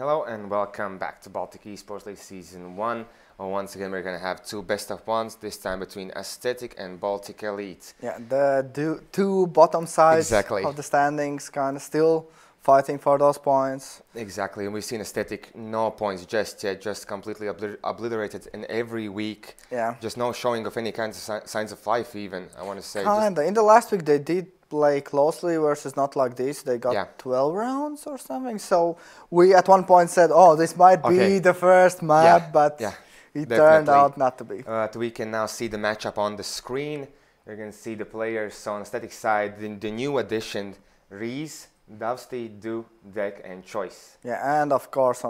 Hello and welcome back to Baltic eSports League Season 1. Once again, we're going to have two best of ones, this time between Aesthetic and Baltic Elite. Yeah, the two bottom sides of the standings kind of still fighting for those points. Exactly, and we've seen Aesthetic no points just yet, just completely obliterated in every week. Yeah. Just no showing of any kinds of signs of life even, I want to say. Kinda. In the last week they did play closely versus Not Like This. They got 12 rounds or something. So we at one point said, oh, this might be the first map, but it turned out not to be. We can now see the matchup on the screen. You're going to see the players. So on Aesthetic side, the new addition, Reese, Dusty, Do, Deck, and Choice. Yeah, and of course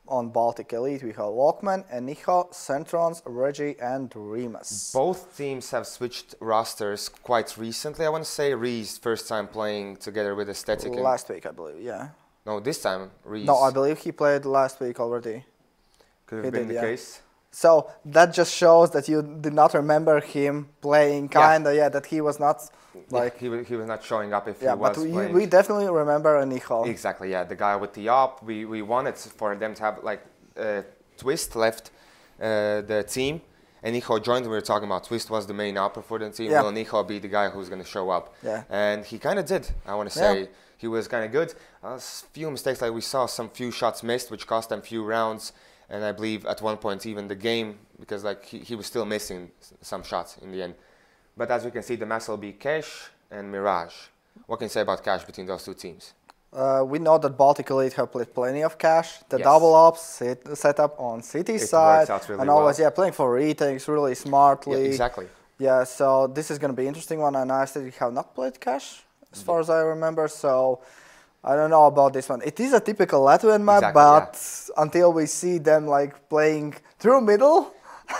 on Baltic Elite we have Walkman, Enicho, Centrons, Reggie, and Remus. Both teams have switched rosters quite recently. I want to say Reese first time playing together with Aesthetic. Last week, I believe, yeah. No, this time Reese. No, I believe he played last week already. Could have been the case. So that just shows that you did not remember him playing, that he was not like... He was not showing up if he was playing. But we definitely remember Enicho. Exactly, yeah, the guy with the op. We wanted for them to have like Twist left the team. Enicho joined, we were talking about Twist was the main opper for the team. Will Enicho be the guy who's going to show up? Yeah. And he kind of did, I want to say. He was kind of good. A few mistakes, like we saw some few shots missed, which cost them few rounds. And I believe at one point even the game, because like he was still missing some shots in the end. But as we can see, the match will be Cash and Mirage. What can you say about Cash between those two teams? We know that Baltic Elite have played plenty of Cash. The double ops set up on City side. Works out really and always, playing for retakes really smartly. Yeah, exactly. Yeah, so this is going to be an interesting one. And I still have not played Cash, as far as I remember. So I don't know about this one. It is a typical Latvian map, but until we see them like playing through middle,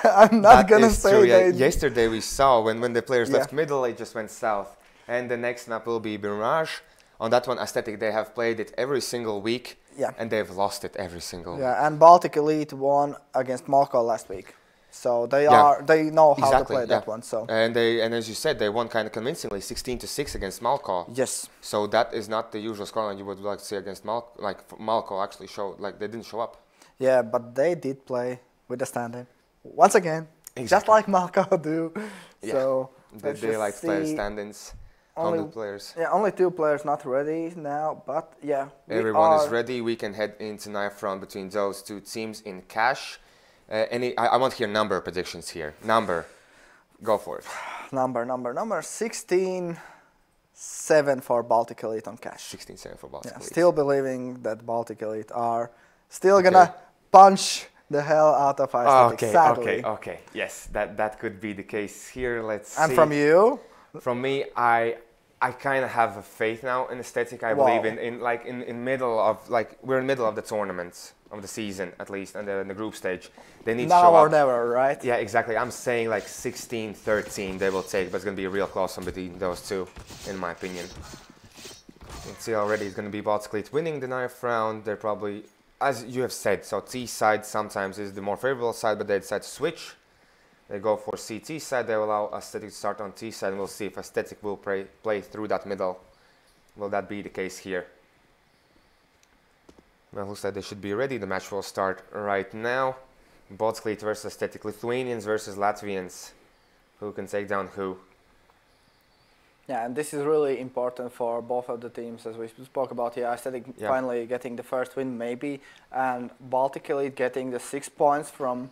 I'm not going to say that. Yesterday we saw when the players left middle, it just went south. And the next map will be Mirage. On that one, Aesthetic, they have played it every single week, and they've lost it every single week. Yeah, and Baltic Elite won against Malco last week. So they know how to play that one. So and as you said, they won kind of convincingly, 16-6 against Malco. Yes. So that is not the usual scoreline you would like to see against Malco. Like Malco actually showed, like they didn't show up. Yeah, but they did play with the standing once again, just like Malco do. Yeah. So they like to play stand-ins. Only players. Yeah, only 2 players not ready now, but everyone is ready. We can head into knife round between those two teams in Cash. I want to hear number predictions here. Number. Go for it. Number. 16-7 for Baltic Elite on Cash. 16-7 for Baltic Elite. Still believing that Baltic Elite are still going to punch the hell out of Aesthetic, sadly. Okay. Yes, that could be the case here. Let's see. And from you? From me, I kind of have a faith now in Aesthetic. I believe in middle of we're in middle of the tournament of the season at least, and in the group stage. They need to show up. Now or never, right? Yeah, exactly. I'm saying like 16-13 they will take, but it's going to be a real close one between those two, in my opinion. You can see already it's going to be Baltic Elite winning the knife round. They're probably, as you have said, so T side sometimes is the more favorable side, but they decide to switch. They go for CT side, they will allow Aesthetic to start on T side, and we'll see if Aesthetic will play through that middle. Will that be the case here? Well, looks like they should be ready. The match will start right now. Baltic Elite versus Aesthetic. Lithuanians versus Latvians. Who can take down who? Yeah, and this is really important for both of the teams, as we spoke about here. Aesthetic finally getting the first win, maybe, and Baltic Elite getting the 6 points from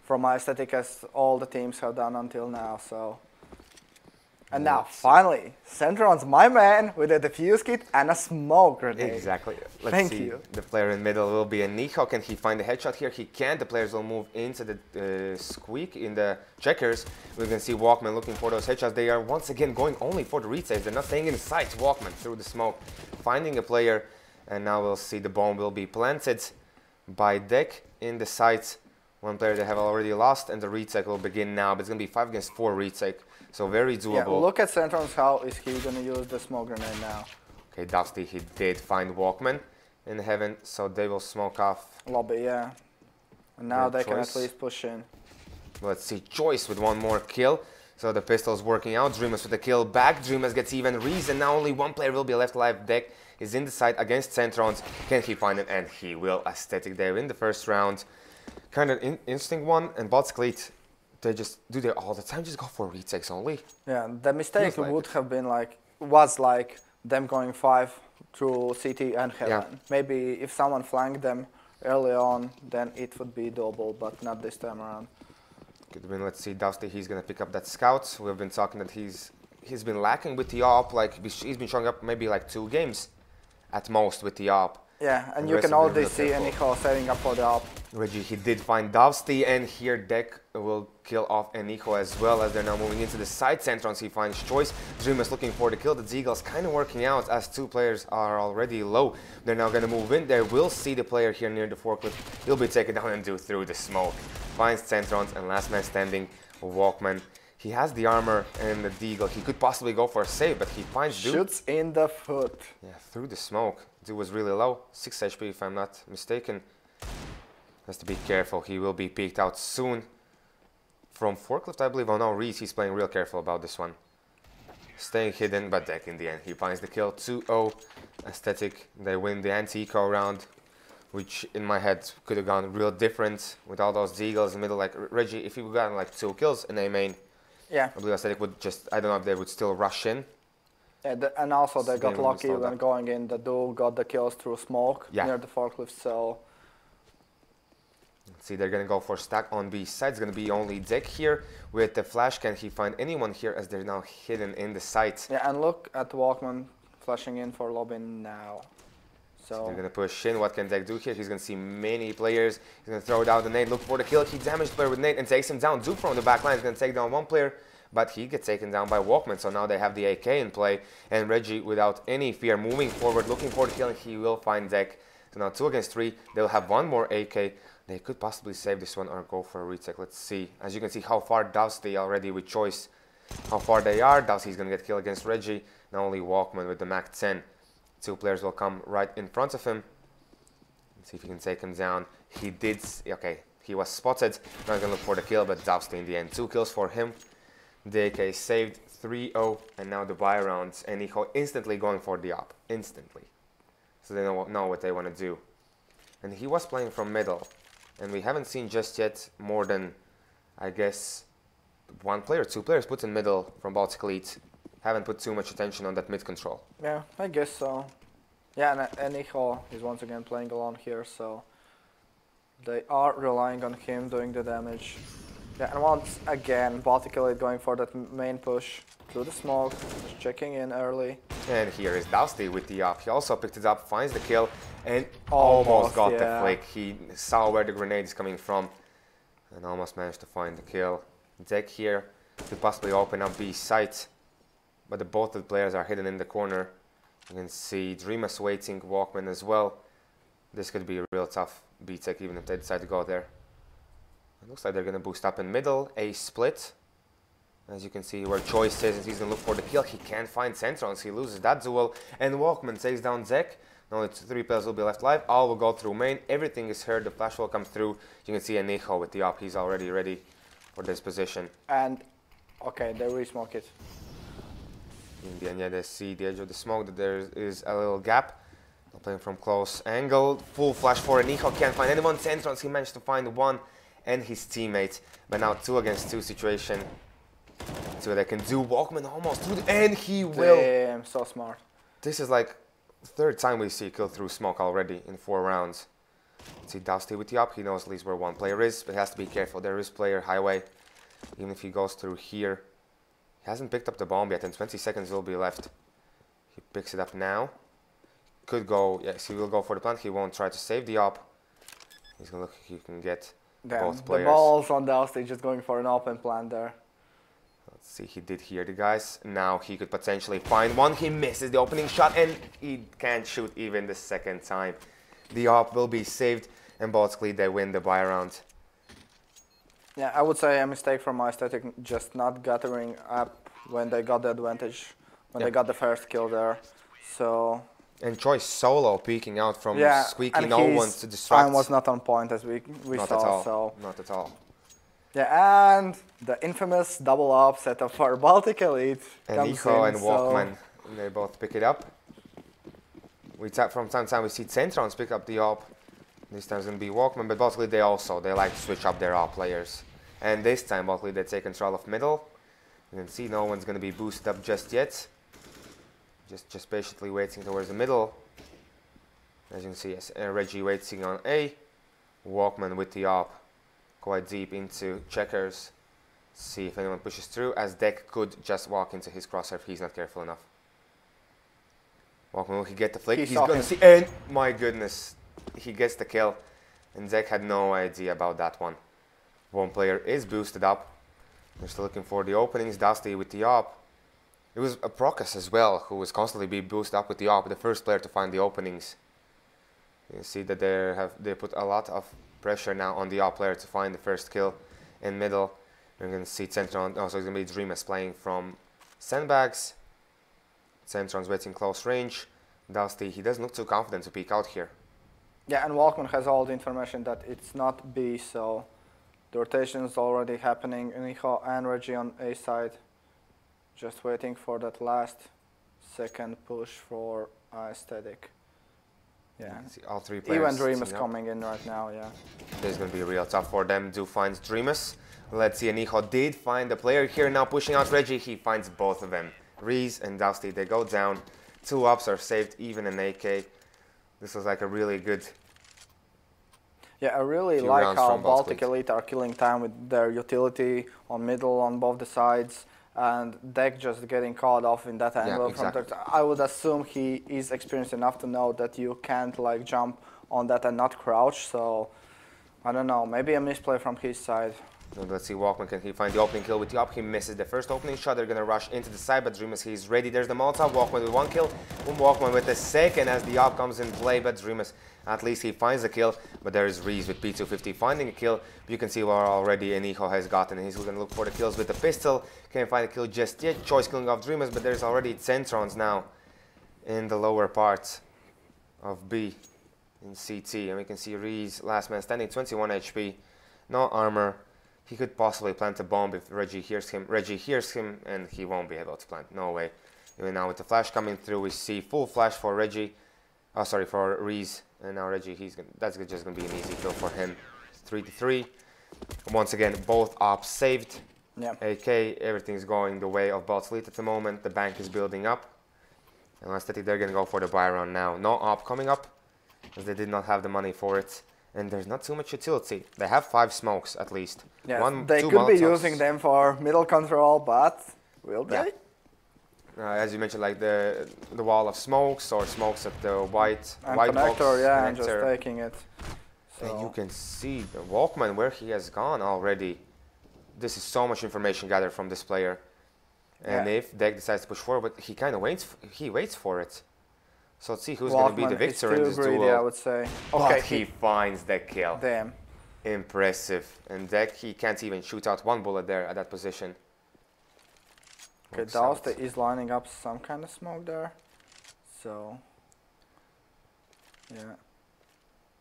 Aesthetic, as all the teams have done until now. So, and now finally, Centron's my man with a defuse kit and a smoke grenade. Exactly. Let's see. The player in the middle will be Enicho. Can he find the headshot here? He can't. The players will move into the squeak in the checkers. We can see Walkman looking for those headshots. They are once again going only for the resaves. They're not staying in sight. Walkman through the smoke, finding a player, and now we'll see the bomb will be planted by Deck in the sights. One player they have already lost, and the retake will begin now. But it's going to be 5 against 4 retake, so very doable. Yeah, look at Centrons. How is he going to use the smoke grenade now? Okay, Dusty, he did find Walkman in heaven, so they will smoke off. Lobby, yeah. And now they can at least push in. Let's see, Choice with one more kill. So the pistol's working out. Dreamers with the kill back. Dreamers gets even reason. Now only one player will be left alive. Deck is in the side against Centrons. Can he find him? And he will. Aesthetic there in the first round. Kind of interesting one. And Baltic State, they just do that all the time. Just go for retakes only. Yeah, the mistake would have been was them going 5 through CT and Heaven. Yeah. Maybe if someone flanked them early on, then it would be doable, but not this time around. Good win. Let's see, Dusty, he's going to pick up that scout. We've been talking that he's been lacking with the AWP. He's been showing up maybe 2 games at most with the AWP. Yeah, and you can already see Eniko setting up for the AWP. Reggie, he did find Dusty, and here Deck will kill off Eniko as well, as they're now moving into the side. Centrons, he finds Choice. Dreamers looking for the kill. The Zeagle's kind of working out as 2 players are already low. They're now going to move in. They will see the player here near the forklift. He'll be taken down and do through the smoke. Finds Centrons, and last man standing, Walkman. He has the armor and the deagle. He could possibly go for a save, but he finds Dude. Shoots in the foot. Yeah, through the smoke. Dude was really low. 6 HP if I'm not mistaken. Has to be careful. He will be peeked out soon. From forklift, I believe. Oh no, Reese, he's playing real careful about this one. Staying hidden, but Deck in the end. He finds the kill. 2-0. Aesthetic. They win the anti-eco round, which in my head could have gone real different with all those Zeagles in the middle. Reggie, if he would have gotten 2 kills in A main, yeah, I believe Aesthetic would just, I don't know if they would still rush in. Yeah, and also they got lucky when going in. The duel got the kills through smoke near the forklift, so... Let's see, they're going to go for stack on B side. It's going to be only Deck here with the flash. Can he find anyone here as they're now hidden in the site? Yeah, and look at Walkman flashing in for Lobin now. So they're going to push in. What can Deck do here? He's going to see many players. He's going to throw down the nade, look for the kill. He damaged the player with nade and takes him down. Duke from the back line is going to take down 1 player, but he gets taken down by Walkman. So now they have the AK in play, and Reggie, without any fear, moving forward, looking for the kill, and he will find Deck. So now 2 against 3. They'll have 1 more AK. They could possibly save this one or go for a retake. Let's see. As you can see how far Dusty already with Choice. How far they are. Dusty's going to get killed against Reggie. Now only Walkman with the Mac 10. 2 players will come right in front of him. Let's see if he can take him down. He did. Okay, he was spotted. Not going to look for the kill, but Dusty in the end. 2 kills for him. The AK saved. 3-0. And now the buy rounds. And Nico instantly going for the op. Instantly. So they know what they want to do. And he was playing from middle. And we haven't seen just yet more than, I guess, 1 player, 2 players put in middle from Baltic Elite. Haven't put too much attention on that mid control. Yeah, I guess so. Yeah, and Nico is once again playing alone here, so they are relying on him doing the damage. Yeah, and once again, Baltic Elite going for that main push through the smoke, just checking in early. And here is Dusty with the up. He also picked it up, finds the kill, and almost got the flick. He saw where the grenade is coming from, and almost managed to find the kill. Deck here could possibly open up B site, but both of the players are hidden in the corner. You can see Dreamers waiting, Walkman as well. This could be a real tough B tech even if they decide to go there. It looks like they're going to boost up in middle, A split. As you can see where Choice says he's going to look for the kill. He can't find Centrons. He loses that duel. And Walkman takes down Zek. Only 3 players will be left alive. All will go through main. Everything is heard. The flash will come through. You can see Eniko with the op. He's already ready for this position. And, okay, they re-smoke it. In the end, yeah, they see the edge of the smoke that there is a little gap. Playing from close angle. Full flash for Eniko. Can't find anyone. Centrons, he managed to find 1 and his teammate. But now 2 against 2 situation. See what they can do. Walkman almost through the, and he will. Damn, so smart. This is like the 3rd time we see a kill through smoke already in 4 rounds. See Dusty with the up. He knows at least where 1 player is, but he has to be careful. There is player highway. Even if he goes through here. He hasn't picked up the bomb yet, and 20 seconds will be left. He picks it up now. Could go, yes, he will go for the plant. He won't try to save the op. He's gonna look if he can get both players. The ball's on Dusty, just going for an open plant there. Let's see, he did hear the guys. Now he could potentially find 1. He misses the opening shot, and he can't shoot even the 2nd time. The op will be saved, and Baltic Elite, they win the buy round. Yeah, I would say a mistake from my Aesthetic, just not gathering up when they got the advantage, when they got the first kill there. So. And Choice solo peeking out from Squeaky, no one to distract. Time was not on point as we not saw. At all. So not at all. Yeah, and the infamous double op setup for Baltic Elite. And Nico and Walkman, they both pick it up. From time to time we see Centrons pick up the op. This time it's going to be Walkman, but Baltic Elite, they like to switch up their op players. And this time Baltic Elite, they take control of middle. You can see no one's going to be boosted up just yet. Just patiently waiting towards the middle. As you can see, yes, Reggie waiting on A. Walkman with the op quite deep into checkers. See if anyone pushes through, as Deck could just walk into his crosshair if he's not careful enough. Walkman, will he get the flick? He's going to see, and my goodness, he gets the kill. And Deck had no idea about that one. One player is boosted up. They're still looking for the openings. Dusty with the op. It was a Procus as well, who was constantly being boosted up with the op, the first player to find the openings. You see that they put a lot of pressure now on the op player to find the first kill in middle. We're going to see Centron, also it's going to be Dreamus playing from sandbags. Centron's waiting close range. Dusty, he doesn't look too confident to peek out here. Yeah, and Walkman has all the information that it's not B, so the rotation is already happening. Nico and Reggie on A side. Just waiting for that last second push for Aesthetic. Yeah, see all three players. Even Dreamus coming in right now, yeah. This is going to be real tough for them to find Dreamus. Let's see, Nico did find the player here now pushing out Reggie. He finds both of them. Reese and Dusty, they go down. 2 ops are saved, even an AK. This was like a really good. Yeah, I really like how Baltic Elite are killing time with their utility on middle, on both the sides. And Deck just getting caught off in that angle. Yeah, exactly. I would assume he is experienced enough to know that you can't like jump on that and not crouch. So I don't know, maybe a misplay from his side. And let's see, Walkman, can he find the opening kill with the op? He misses the first opening shot. They're gonna rush into the side, but Dreamus, he's ready. There's the Molotov. Walkman with 1 kill. Walkman with the second as the op comes in play, but Dreamus, at least he finds the kill. But there is Reese with P250 finding a kill. You can see where already Enijo has gotten. He's gonna look for the kills with the pistol. Can't find a kill just yet. Choice killing off Dreamus, but there's already Centrons now in the lower part of B in CT. And we can see Reese, last man standing, 21 HP, no armor. He could possibly plant a bomb if Reggie hears him. Reggie hears him and he won't be able to plant. No way. Even now with the flash coming through, we see full flash for Reggie. Oh, sorry, for Reese. And now Reggie, that's just going to be an easy kill for him. 3-3. Once again, both ops saved. Yeah. AK, everything's going the way of Baltic Elite at the moment. The bank is building up. And Aesthetic, they're going to go for the buy round now. No op coming up, as they did not have the money for it. And there's not too much utility. They have 5 smokes at least. Yeah, they could be using them for middle control, but will they? Yeah. As you mentioned, like the wall of smokes or smokes at the white connector, box, yeah, and just taking it. So. And you can see the Walkman where he has gone already. This is so much information gathered from this player. And if Deck decides to push forward, he kind of waits for it. So let's see who's going to be the victor in this duel. I would say. Okay, he finds the kill. Damn. Impressive. And Deck, he can't even shoot out 1 bullet there at that position. Okay, Dalsta is lining up some kind of smoke there. So, yeah.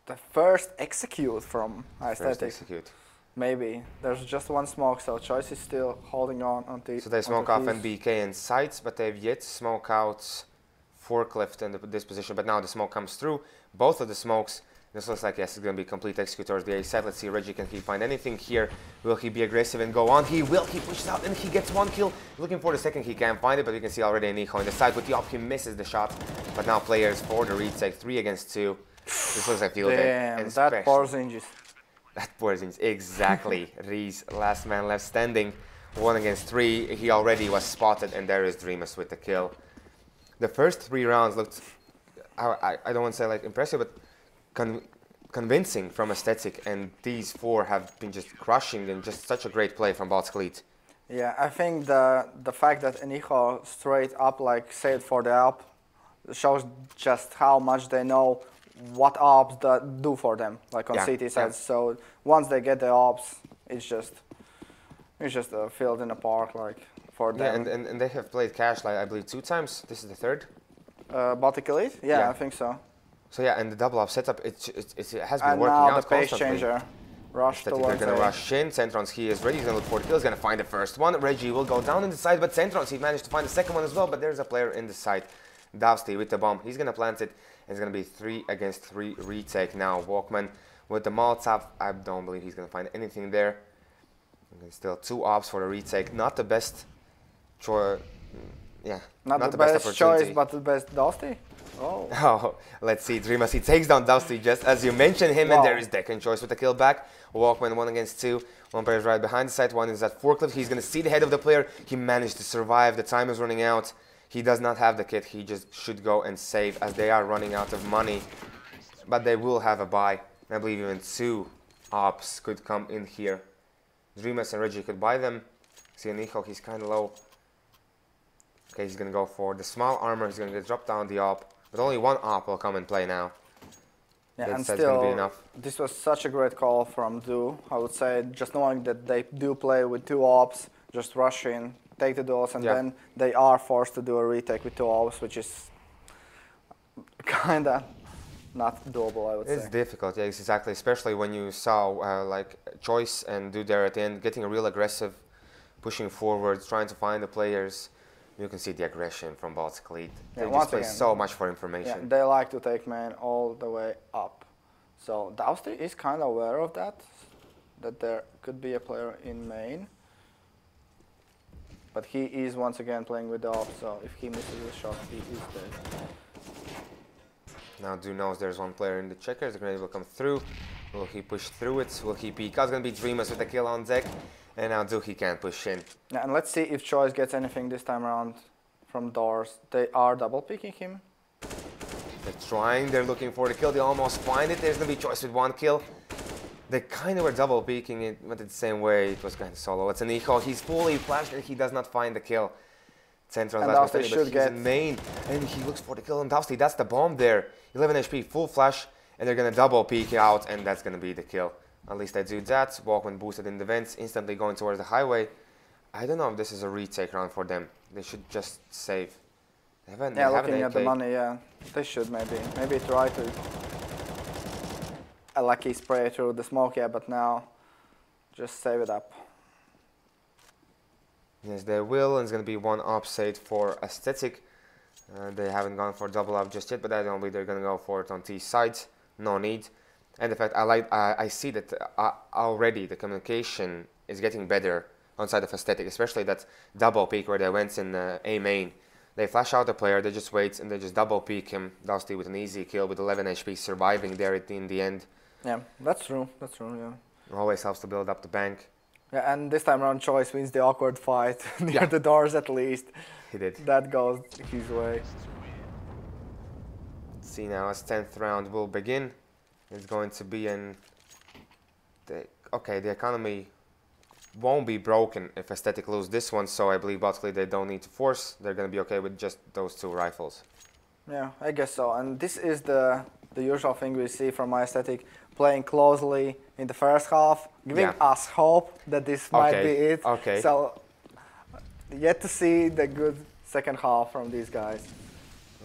The first execute from Aesthetic. First execute. Maybe. There's just 1 smoke, so Choice is still holding on until. So they smoke off NBK and sights, but they've yet to smoke out Forklift in this position. But now the smoke comes through. Both of the smokes. This looks like, yes, it's going to be complete execute towards the A side. Let's see, Reggie, can he find anything here? Will he be aggressive and go on? He will. He pushes out and he gets 1 kill. Looking for the second, he can't find it, but you can see already Enijo on the side with the op. He misses the shot. But now players for the retake, 3 against 2. This looks like field day. Damn, that Porzingis. That Porzingis, exactly. Reese, last man left standing. 1 against 3. He already was spotted, and there is Dreamus with the kill. The first 3 rounds looked, I don't want to say like impressive, but convincing from Aesthetic, and these 4 have been just crushing and just such a great play from Baltic Elite. Yeah, I think the fact that Enijo straight up like saved for the op shows just how much they know what ops do for them, like on CT sides. Yeah. So once they get the ops, it's just a field in a park, like for them. Yeah, and they have played Cash, like I believe 2 times. This is the 3rd. Baltic Elite? Yeah, I think so. So yeah, and the double op setup, it has been and working now out the pace constantly. changer. rush towards They're going to rush in. Centrons, he is ready. He's going to look for the kill. He's going to find the first one. Reggie will go down in the side, but Centrons, he managed to find the second one as well, but there's a player in the side. Dowsty with the bomb. He's going to plant it. It's going to be 3 against 3 retake now. Walkman with the Molotov. I don't believe he's going to find anything there. Still 2 ops for the retake. Not the best choice. Yeah, not the best choice, but the best Dusty. Oh. Oh, let's see. Dreamas, he takes down Dusty just as you mentioned him, and there is Deccan choice with the kill back. Walkman 1 against 2. One player is right behind the site. One is at forklift. He's going to see the head of the player. He managed to survive. The time is running out. He does not have the kit. He just should go and save as they are running out of money. But they will have a buy. I believe even 2 ops could come in here. Dreamas and Reggie could buy them. See Nico, he's kind of low. Okay, he's going to go for the small armor. He's going to get dropped down the op. But only 1 op will come and play now. Yeah, and still, this was such a great call from Do. I would say just knowing that they do play with 2 ops, just rush in, take the duels, and then they are forced to do a retake with 2 ops, which is kind of not doable, I would say. It's difficult, yeah, exactly, especially when you saw like Choice and Do there at the end, getting a real aggressive, pushing forward, trying to find the players. You can see the aggression from Baltic State. They just play so much for information. Yeah, they like to take main all the way up. So Dowsty is kind of aware of that there could be a player in main. But he is once again playing with the op, so if he misses a shot, he is dead. Now Do knows there's 1 player in the checkers. The grenade will come through. Will he push through it? Will he peek? It's going to be Dreamas with the kill on deck. And now Do, he can't push in. Yeah, and let's see if Choice gets anything this time around from doors. They are double peeking him. They're trying, they're looking for the kill. They almost find it. There's going to be Choice with 1 kill. They kind of were double peeking it, but the same way it was kind of solo. It's an echo. He's fully flashed and he does not find the kill. Central last mistake, but he's in main. And he looks for the kill on Dusty. That's the bomb there. 11 HP, full flash. And they're going to double peek out, and that's going to be the kill. At least they do that. Walkman boosted in the vents, instantly going towards the highway. I don't know if this is a retake round for them. They should just save. They haven't, looking at the money, yeah. They should maybe try to a lucky spray through the smoke, yeah, but now just save it up. Yes, they will, and it's going to be 1 upside for Aesthetic. They haven't gone for double up just yet, but I don't believe they're going to go for it on T sides. No need. And in fact, I see that already the communication is getting better on side of Aesthetic, especially that double peek where they went in A main. They flash out the player, they just wait, and they just double peek him. Dusty with an easy kill with 11 HP, surviving there in the end. Yeah, that's true, yeah. Always helps to build up the bank. Yeah, and this time around Choice wins the awkward fight, near the doors at least. He did. That goes his way. Let's see now, as 10th round will begin. It's going to be okay, the economy won't be broken if Aesthetic lose this one, so I believe Baltic they don't need to force. They're going to be okay with just those 2 rifles. Yeah, I guess so. And this is the usual thing we see from Aesthetic, playing closely in the first half, giving us hope that this might be it. Okay. So yet to see the good second half from these guys.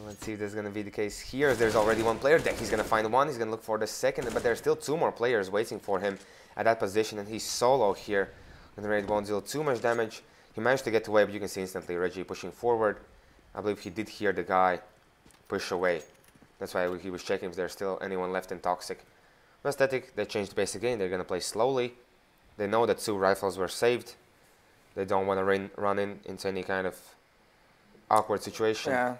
Let's see if there's going to be the case here. There's already 1 player there. He's going to find 1. He's going to look for the second, but there's still 2 more players waiting for him at that position, and he's solo here. And the raid won't deal too much damage. He managed to get away, but you can see instantly Reggie pushing forward. I believe he did hear the guy push away. That's why he was checking if there's still anyone left in Toxic. But Aesthetic, they changed the base again. They're going to play slowly. They know that 2 rifles were saved. They don't want to run into any kind of awkward situation. Yeah.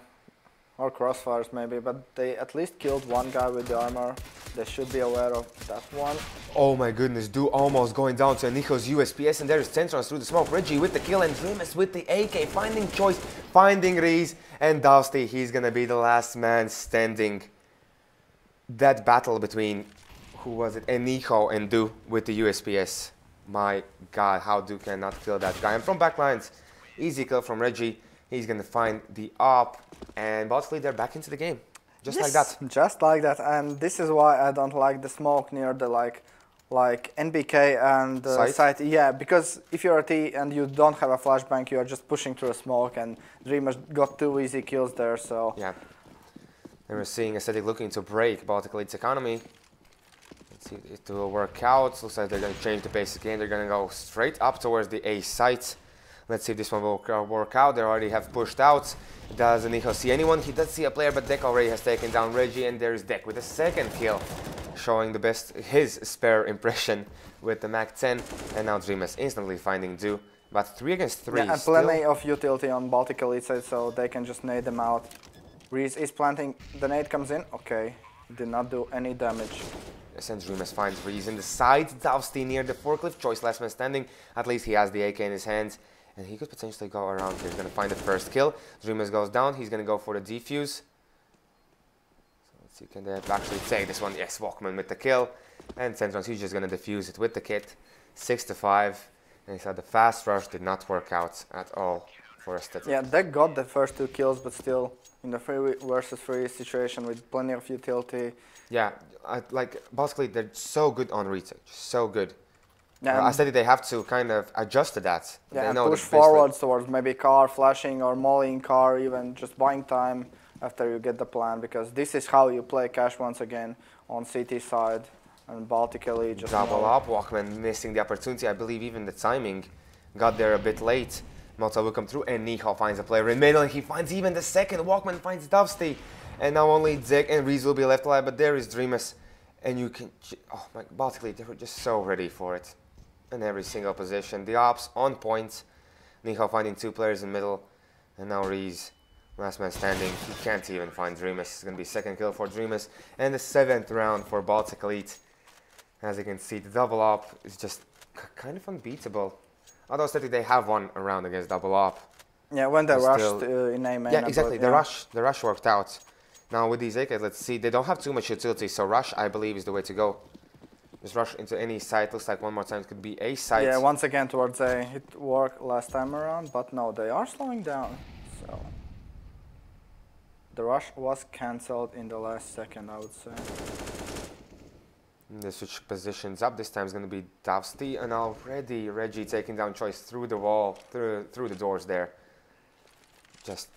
Or crossfires maybe, but they at least killed 1 guy with the armor. They should be aware of that one. Oh my goodness, Do almost going down to Nico's USPS, and there's Centrons through the smoke. Reggie with the kill, and Dreamas with the AK, finding Choice, finding Reese, and Dusty, he's gonna be the last man standing. That battle between, who was it, Nico and Do with the USPS. My god, how Do cannot kill that guy. And from backlines, easy kill from Reggie. He's going to find the op, and Baltic they're back into the game. Just like that. Just like that, and this is why I don't like the smoke near the like NBK and site. Yeah, because if you're a T and you don't have a flashbang, you are just pushing through a smoke, and Dreamers got 2 easy kills there, so... Yeah. And we're seeing Aesthetic looking to break Baltic Elite's economy. Let's See, it will work out. Looks like they're going to change the pace again. They're going to go straight up towards the A site. Let's see if this one will work out. They already have pushed out. Does Enijo see anyone? He does see a player, but Dek already has taken down Reggie, and there's Dek with a second kill, showing the best, his spare impression with the Mac-10. And now Dreamers instantly finding Do. But 3 against 3. Yeah, and plenty of utility on Baltic Elite side, so they can just nade them out. Reese is planting. The nade comes in. Okay, did not do any damage. Yes, and Dreamers finds Reese in the side. Davsty near the forklift. Choice last man standing. At least he has the AK in his hands. And he could potentially go around here. He's going to find the first kill. Dreamers goes down. He's going to go for the defuse. So let's see, can they actually take this one? Yes, Walkman with the kill. And Centrons, he's just going to defuse it with the kit. 6-5. And he said the fast rush did not work out at all for Aesthetic. Yeah, they got the first 2 kills, but still in the 3 versus 3 situation with plenty of utility. Yeah, like, basically they're so good on retake. So good. Yeah, I said they have to kind of adjust to that. Yeah, and push forwards towards maybe car flashing or mollying car, even just buying time after you get the plan, because this is how you play Cash once again on CT side and Baltic Elite. Just double up, Walkman missing the opportunity. I believe even the timing got there a bit late. Malta will come through, and Nico finds a player in middle, and he finds even the second. Walkman finds Dovsty, and now only Dick and Reese will be left alive, but there is Dreamus, and you can, oh my, Baltic Elite, they were just so ready for it. In every single position. The ops on point. Nico finding 2 players in middle. And now Reese, last man standing. He can't even find Dreamus. It's going to be second kill for Dreamus. And the 7th round for Baltic Elite. As you can see, the double op is just kind of unbeatable. Although Aesthetic, they have won a round against double op. Yeah, when they rushed in A main. Yeah, exactly. The rush worked out. Now with these AKs, let's see. They don't have too much utility, so rush, I believe, is the way to go. Just rush into any site. Looks like one more time it could be A site. Yeah, once again towards A. It worked last time around, but no, they are slowing down. So the rush was cancelled in the last second, I would say. And they switch positions up. This time it's going to be Davsty, and already Reggie taking down Choice through the wall, through the doors there. Just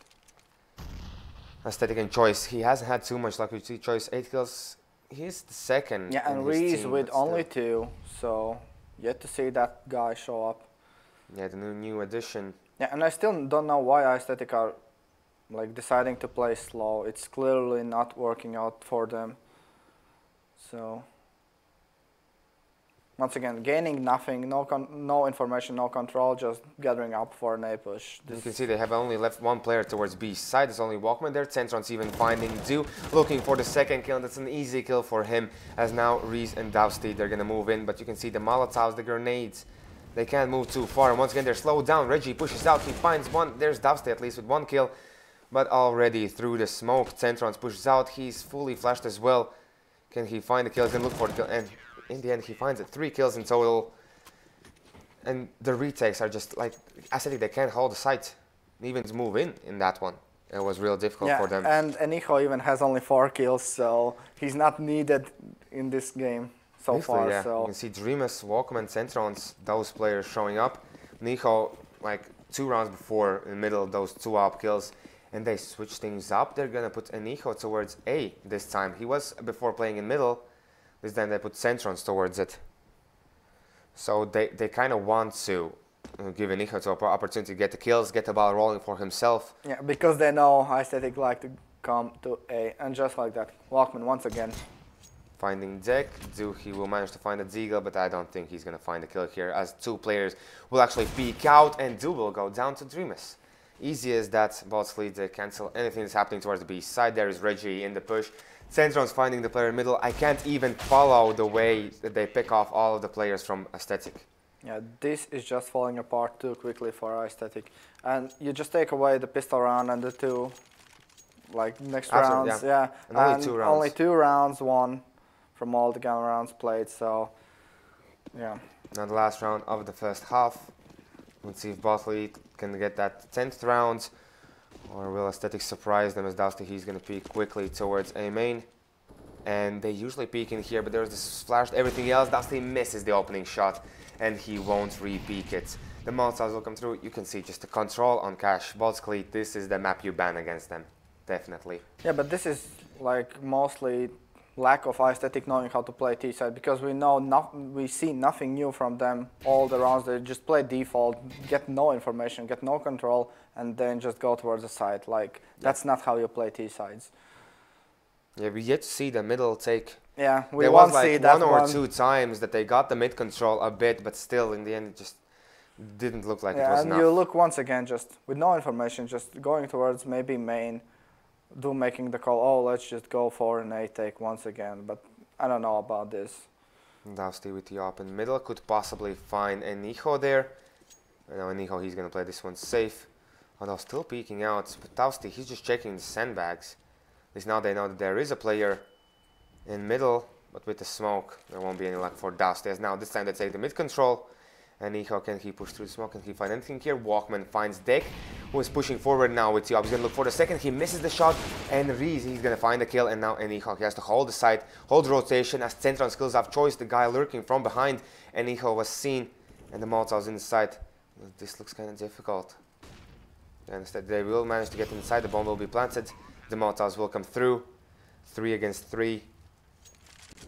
Aesthetic and Choice. He hasn't had too much luck. You see Choice 8 kills. He's the second. Yeah, and Reese with only 2, so yet to see that guy show up. Yeah, the new addition. Yeah, and I still don't know why Aesthetic are like deciding to play slow. It's clearly not working out for them. So once again, gaining nothing, no information, no control, just gathering up for an A push. You can see they have only left 1 player towards B side. There's only Walkman there. Centrons even finding Do, looking for the second kill. And that's an easy kill for him, as now Reese and Davsty, they're going to move in. But you can see the Molotovs, the grenades, they can't move too far. And once again, they're slowed down. Reggie pushes out. He finds one. There's Davsty at least with 1 kill. But already through the smoke, Centrons pushes out. He's fully flashed as well. Can he find the kill? He's going to look for the kill. And in the end, he finds it. 3 kills in total. And the retakes are just like, I said, they can't hold the site. Even to move in that one. It was real difficult for them. And Enijo even has only 4 kills, so he's not needed in this game so far. Yeah. So you can see Dreamus, Walkman, Centrons, those players showing up. Nico, like 2 rounds before, in the middle of those 2 op kills. And they switch things up. They're going to put Enijo towards A this time. He was before playing in middle. This time they put Centrons towards it. So they kind of want to give Enijo an opportunity to get the kills, get the ball rolling for himself. Yeah, because they know Aesthetic like to come to A. And just like that, Walkman once again. Finding Deck. He will manage to find a Deagle, but I don't think he's going to find a kill here, as 2 players will actually peek out, and Do will go down to Dreamus. Easy as that. Baltic Elite, they cancel anything that's happening towards the B side. There is Reggie in the push. Centrons finding the player in the middle. I can't even follow the way that they pick off all of the players from Aesthetic. Yeah, this is just falling apart too quickly for Aesthetic. And you just take away the pistol round and the 2 like next rounds. Yeah. And only 2 rounds. Only 2 rounds won from all the gun rounds played, so yeah. Now the last round of the first half. Let's see if Baltic Elite can get that 10th round. Or will Aesthetic surprise them, as Dusty, he's going to peek quickly towards A main. And they usually peek in here, but there's this flash, everything else. Dusty misses the opening shot, and he won't re-peek it. The Molotovs will come through. You can see just the control on Cash. Baltic Elite, this is the map you ban against them. Definitely. Yeah, but this is like mostly lack of aesthetic knowing how to play T side, because we see nothing new from them all the rounds. They just play default, get no information, get no control, and then just go towards the side. Like that's not how you play T sides. Yeah, we yet to see the middle take. Yeah, we there won't was like see that one or two times that they got the mid control a bit, but still in the end it just didn't look like it was enough. And you look once again just with no information, just going towards maybe main, making the call, oh, let's just go for an A take once again, but I don't know about this. Dusty with the open middle could possibly find Enijo there. I know Enijo, he's going to play this one safe. Although still peeking out, but Dusty, he's just checking the sandbags. At least now they know that there is a player in middle, but with the smoke, there won't be any luck for Dusty. As now this time they take the mid control. Enijo, can he push through the smoke? Can he find anything here? Walkman finds Dek, who is pushing forward now with Tiop. He's going to look for the second. He misses the shot. And Reese, he's going to find the kill. And now Enijo, he has to hold the side, hold rotation as Central skills have choice. The guy lurking from behind. Enijo was seen. And the Molotov's inside. This looks kind of difficult. And instead, they will manage to get inside. The bomb will be planted. The Molotovs will come through. 3 against 3.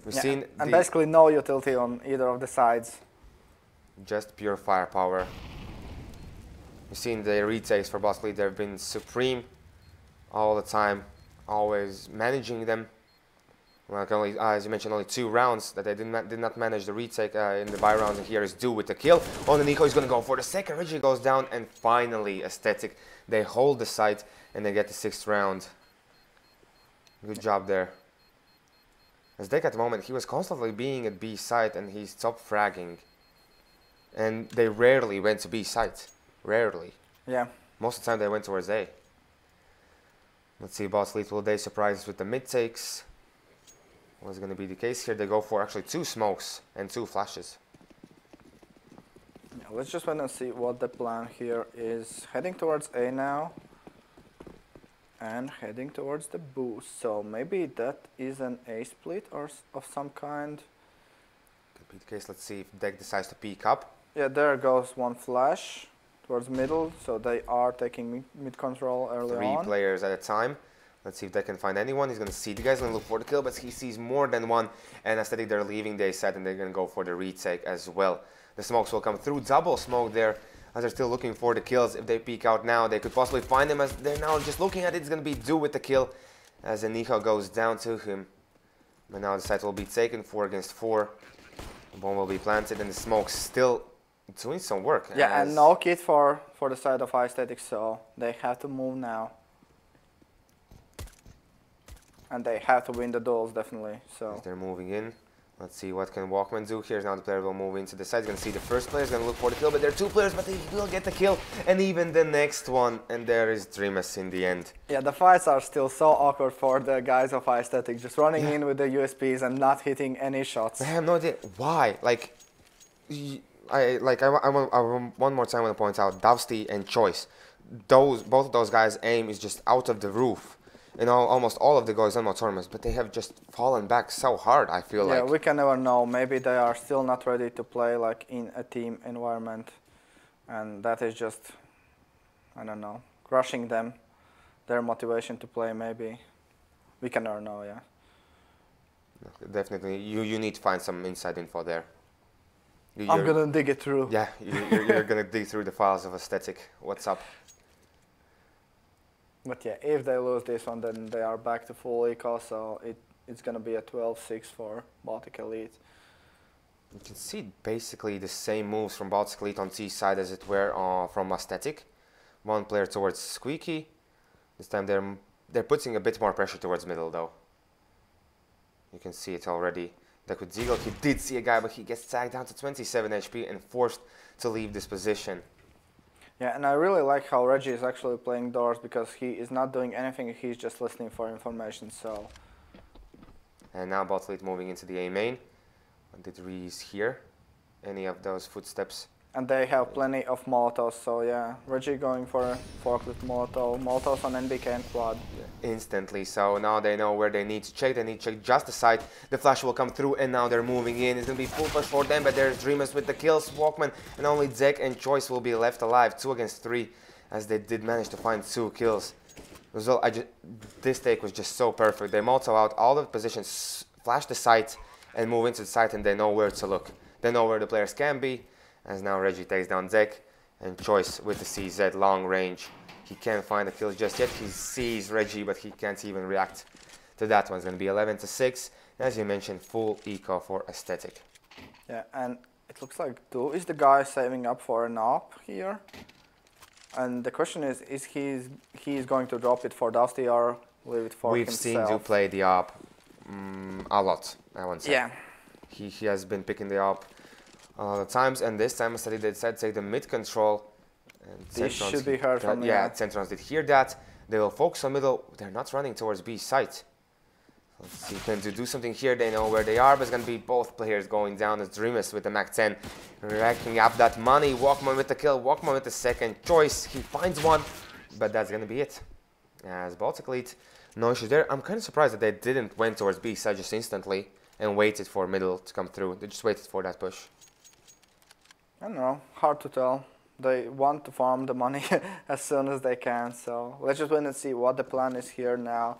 We've seen and basically no utility on either of the sides. Just pure firepower. We've seen the retakes for Baltic State. They've been supreme all the time, always managing them. Like only, as you mentioned, only 2 rounds that they did not manage the retake in the buy rounds, and here is due with the kill. On the Nico is going to go for the second. Reggie goes down, and finally Aesthetic. They hold the site and they get the 6th round. Good job there. As Dek at the moment, he was constantly being at B site and he stopped fragging. And they rarely went to B site. Rarely. Yeah. Most of the time they went towards A. Let's see, Baltic State, will they surprise us with the mid takes? What's going to be the case here? They go for actually 2 smokes and 2 flashes. Yeah, let's just wait and see what the plan here is. Heading towards A now. And heading towards the boost. So maybe that is an A split or of some kind. Could be the case. Let's see if Dek decides to peek up. Yeah, there goes one flash towards middle, so they are taking mid control early on. 3 players at a time. Let's see if they can find anyone. He's going to see the guy's going to look for the kill, but he sees more than one. And Aesthetic, they're leaving the set, and they're going to go for the retake as well. The smokes will come through. Double smoke there, as they're still looking for the kills. If they peek out now, they could possibly find him. As they're now just looking at it, it's going to be due with the kill, as Enijo goes down to him. But now the site will be taken 4 against 4. The bomb will be planted, and the smoke's still doing some work. Yeah, and no kit for the side of Aesthetic, so they have to move now. And they have to win the duels, definitely. So they're moving in. Let's see what can Walkman do here. Now the player will move into the side. He's going to see the first player. He's going to look for the kill, but there are 2 players, but he will get the kill. And even the next one. And there is Dreamus in the end. Yeah, the fights are still so awkward for the guys of Aesthetic. Just running in with the USPs and not hitting any shots. I have no idea why. Like, I one more time want to point out Dusty and Choice. Both of those guys' aim is just out of the roof. In almost all of the guys on my tournaments, but they have just fallen back so hard, I feel like. Yeah, we can never know. Maybe they are still not ready to play like in a team environment, and that is just, I don't know, crushing them, their motivation to play. Maybe we can never know. Yeah. Definitely, you need to find some inside info there. I'm gonna dig it through. Yeah, you're gonna dig through the files of Aesthetic. What's up? But yeah, if they lose this one, then they are back to full eco, so it's going to be a 12-6 for Baltic Elite. You can see basically the same moves from Baltic Elite on T side as it were from Aesthetic. 1 player towards Squeaky. This time they're putting a bit more pressure towards middle though. You can see it already. That with Ziegel, he did see a guy, but he gets tagged down to 27 HP and forced to leave this position. Yeah, and I really like how Reggie is actually playing doors, because he is not doing anything, he's just listening for information, so... And now Baltic Elite moving into the A main. Did Reese hear any of those footsteps? And they have plenty of Molotovs, so yeah, Reggie going for a forklift Molotov, Molotovs on NBK and quad. Instantly, so now they know where they need to check. They need to check just the side. The flash will come through, and now they're moving in. It's going to be full push for them, but there's Dreamers with the kills. Walkman and only Zek and Choice will be left alive. 2 against 3, as they did manage to find 2 kills. Result, this take was just so perfect. They Molotov out all the positions flash the site and move into the site, and they know where to look. They know where the players can be, as now Reggie takes down Zek, and Choice with the CZ long range. He can't find the kills just yet. He sees Reggie, but he can't even react to that one. It's going to be 11-6. As you mentioned, full eco for Aesthetic. Yeah, and it looks like Do is the guy saving up for an op here. And the question is he's going to drop it for Dusty or leave it for himself? We've seen Do play the op a lot, I want to say. Yeah. He has been picking the op a lot of times, and this time Aesthetic they decided to take the mid control. And this should be heard from yeah, Centrons did hear that. They will focus on middle. They're not running towards B site. Let's see, can do something here. They know where they are, but it's going to be both players going down as Dreamus with the Mac 10, racking up that money. Walkman with the kill, Walkman with the second choice. He finds one, but that's going to be it. As Baltic Elite, no issues there. I'm kind of surprised that they didn't went towards B side just instantly and waited for middle to come through. They just waited for that push. I don't know, hard to tell. They want to farm the money as soon as they can, so let's just wait and see what the plan is here now.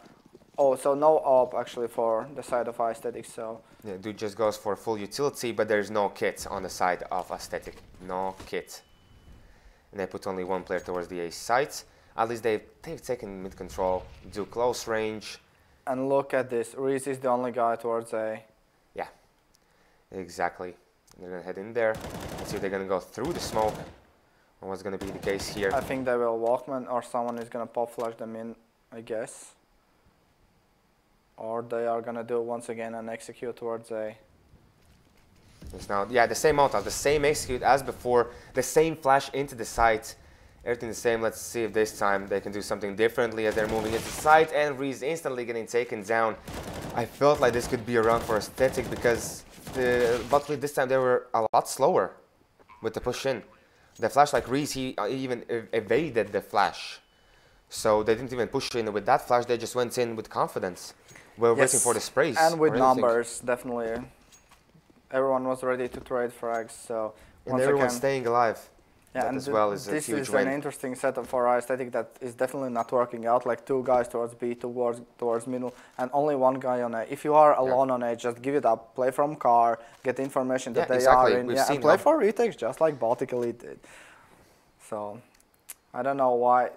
Oh, so no op actually for the side of Aesthetic, so... Yeah, Dude just goes for full utility, but there's no kit on the side of Aesthetic. No kit. And they put only one player towards the A site. At least they've taken mid control, do close range. And look at this, Reese is the only guy towards A. Yeah, exactly. They're going to head in there. Let's see if they're going to go through the smoke. Or what's going to be the case here. I think they will Walkman or someone is going to pop flash them in, I guess. Or they are going to do once again and execute towards A. It's now, yeah, the same mount, the same execute as before. The same flash into the site. Everything the same. Let's see if this time they can do something differently as they're moving into the site. And Reese instantly getting taken down. I felt like this could be a run for Aesthetic because but this time they were a lot slower with the push in. The flash like Reese, he even evaded the flash. So they didn't even push in with that flash, they just went in with confidence. We're waiting for the sprays. And with numbers, definitely. Everyone was ready to trade frags, so and everyone's staying alive. Yeah, and as well is this a huge is win. An interesting setup for Aesthetic that is definitely not working out. Like two guys towards B, towards middle, and only one guy on A. If you are alone on A, just give it up. Play from car, get information that they are in, and play for retakes just like Baltic Elite did. So I don't know why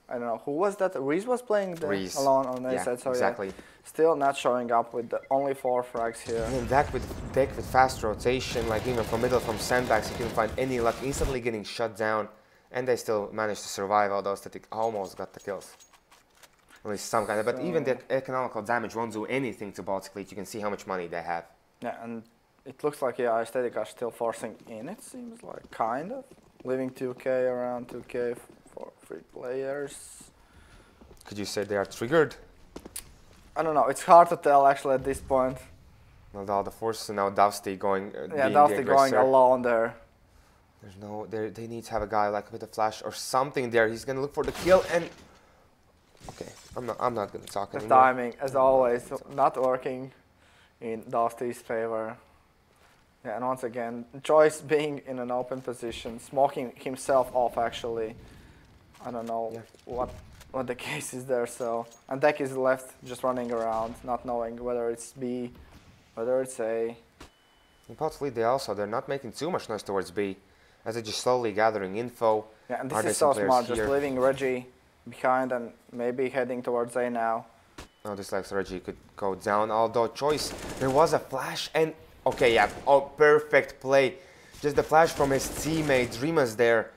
I don't know who was that. Reese was playing alone on A side, so exactly. Still not showing up with only 4 frags here. And deck with fast rotation, like even from middle, from sandbags, you couldn't find any luck, instantly getting shut down. And they still managed to survive, although Aesthetic almost got the kills. At least some kind of, but even the economical damage won't do anything to Baltic Elite. You can see how much money they have. Yeah, and it looks like, yeah, Aesthetic are still forcing in, it seems like, kind of. Leaving 2k, around 2k for 3 players. Could you say they are triggered? I don't know, it's hard to tell actually at this point. Well, the forces now Dusty going yeah, Dusty going alone there. There's no, they need to have a guy like with a flash or something there. He's gonna look for the kill and okay, I'm not gonna talk anymore. The timing, as always, not working in Dusty's favor. Yeah, and once again, Choice being in an open position, smoking himself off actually. I don't know what the case is there, so... And Deck is left just running around, not knowing whether it's B, whether it's A. Possibly they're not making too much noise towards B, as they're just slowly gathering info. Yeah, and this is so smart, just leaving Reggie behind and maybe heading towards A now. Oh, this likes Reggie could go down, although Choice, there was a flash and... Okay, yeah, oh, perfect play. Just the flash from his teammate, Dreamus there.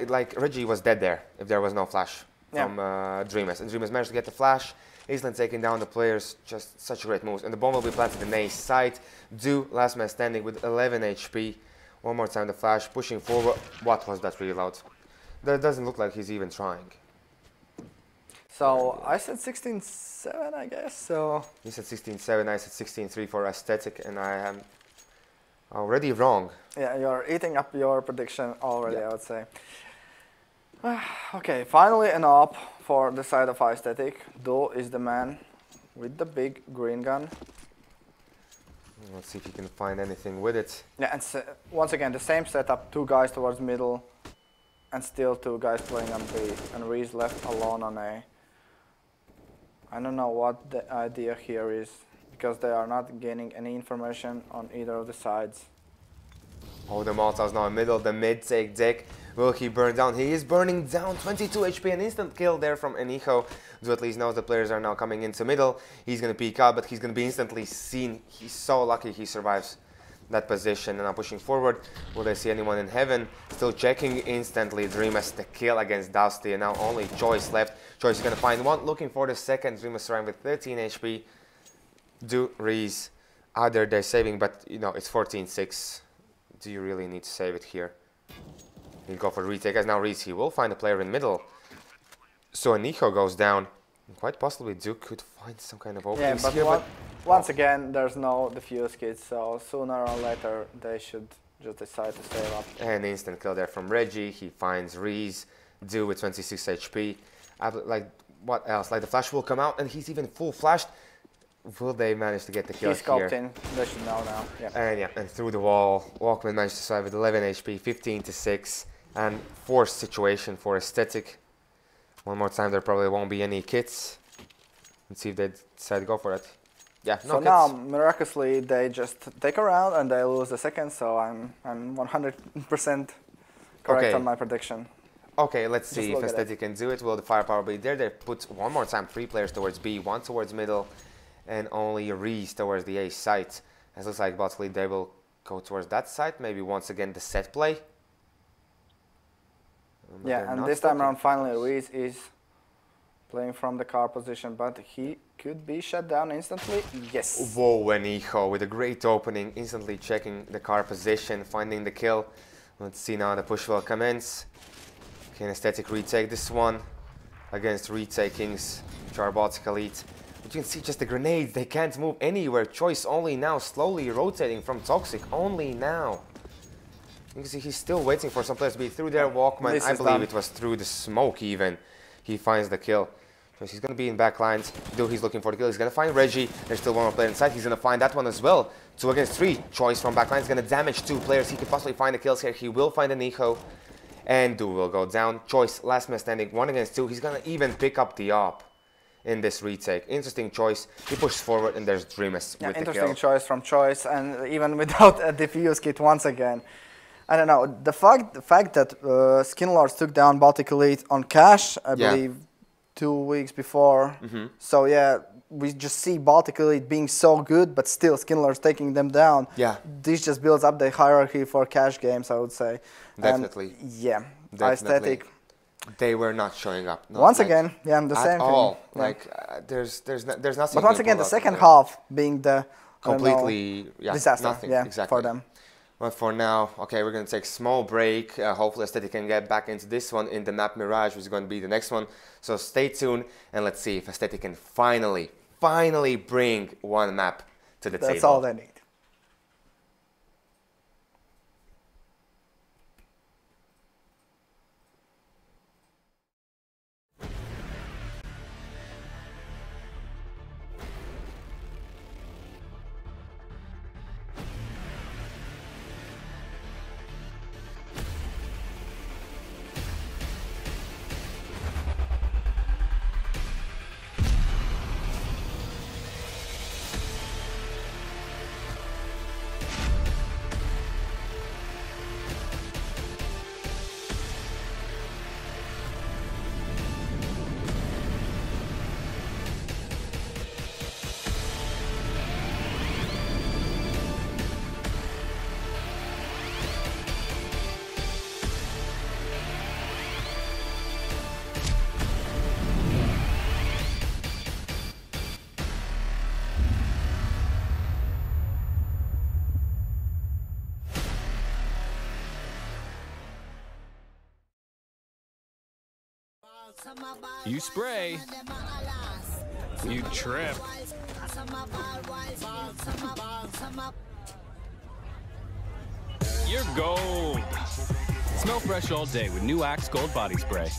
Like, Reggie was dead there if there was no flash from Dreamus. And Dreamus managed to get the flash. Island taking down the players, just such great moves. And the bomb will be planted in A site. Do, last man standing with 11 HP. One more time the flash, pushing forward. What was that reload? That doesn't look like he's even trying. So I said 16-7, I guess. So you said 16-7, I said 16-3 for Aesthetic, and I am already wrong. Yeah, you're eating up your prediction already, I would say. Okay, finally an op for the side of Aesthetic. Do is the man with the big green gun. Let's see if you can find anything with it. Yeah, and once again, the same setup, 2 guys towards middle, and still 2 guys playing on B, and Reese left alone on A. I don't know what the idea here is, because they are not gaining any information on either of the sides. Oh, the Molotov's now in middle. The mid-take deck. Will he burn down? He is burning down. 22 HP. An instant kill there from Enijo. Do at least knows the players are now coming into middle. He's going to peek out, but he's going to be instantly seen. He's so lucky he survives that position. And now pushing forward. Will they see anyone in heaven? Still checking instantly. Dreamus the kill against Dusty. And now only Choice left. Choice is going to find one. Looking for the second. Dreamus surviving with 13 HP. Do Reese. Either they're saving, but you know, it's 14-6. Do you really need to save it here? He'll go for retake as now Reese. He will find a player in middle. So Enijo goes down. And quite possibly Duke could find some kind of openings but here. Once again, there's no defuse kit, so sooner or later they should just decide to save up. And instant kill there from Reggie. He finds Reese. Do with 26 HP. Like, what else? Like, the flash will come out and he's even full flashed. Will they manage to get the kill here? He's scoped in. They should know now. Yeah. And through the wall, Walkman managed to survive with 11 HP, 15-6, and forced situation for Aesthetic. One more time, there probably won't be any kits. Let's see if they decide to go for it. Yeah, no so kits. Now, miraculously, they just take a round and they lose the second. So I'm 100% correct on my prediction. Okay, let's see if Aesthetic can do it. Will the firepower be there? They put one more time 3 players towards B, 1 towards middle, and only Reese towards the A site. It looks like possibly they will go towards that site. Maybe once again the set play. Yeah, and this time around finally Reese is playing from the car position, but he could be shut down instantly. Yes. Whoa, Enijo with a great opening, instantly checking the car position, finding the kill. Let's see now the push will commence. Can Aesthetic retake this one against retakings, which are Baltic Elite. But you can see just the grenades, they can't move anywhere. Choice only now, slowly rotating from Toxic, only now. You can see he's still waiting for some players to be through there. Walkman, I believe it was through the smoke even. He finds the kill. Choice, he's going to be in back lines. He's looking for the kill. He's going to find Reggie. There's still one more player inside. He's going to find that one as well. 2 against 3. Choice from back line is going to damage 2 players. He could possibly find the kills here. He will find Enijo. And Du will go down. Choice, last man standing, 1 against 2. He's going to even pick up the op in this retake. Interesting choice. He pushes forward and there's Dreamus with the kill. Interesting choice from Choice, and even without a defuse kit once again. I don't know. The fact that Skin Lords took down Baltic Elite on cash, I believe, 2 weeks before. So yeah, we just see Baltic Elite being so good, but still Skin Lords taking them down. Yeah. This just builds up the hierarchy for cash games, I would say. Definitely. And yeah. Aesthetic. They were not showing up. Once again, yeah, the same all. thing. Like there's nothing. But once again, the second half being the completely disaster. Nothing, exactly. For them. But for now, okay, we're going to take a small break. Hopefully Aesthetic can get back into this one in the map Mirage, which is going to be the next one. So stay tuned and let's see if Aesthetic can finally bring one map to the table. That's all they need. You spray, you trip. You're gold. Smell fresh all day with new Axe Gold Body Spray.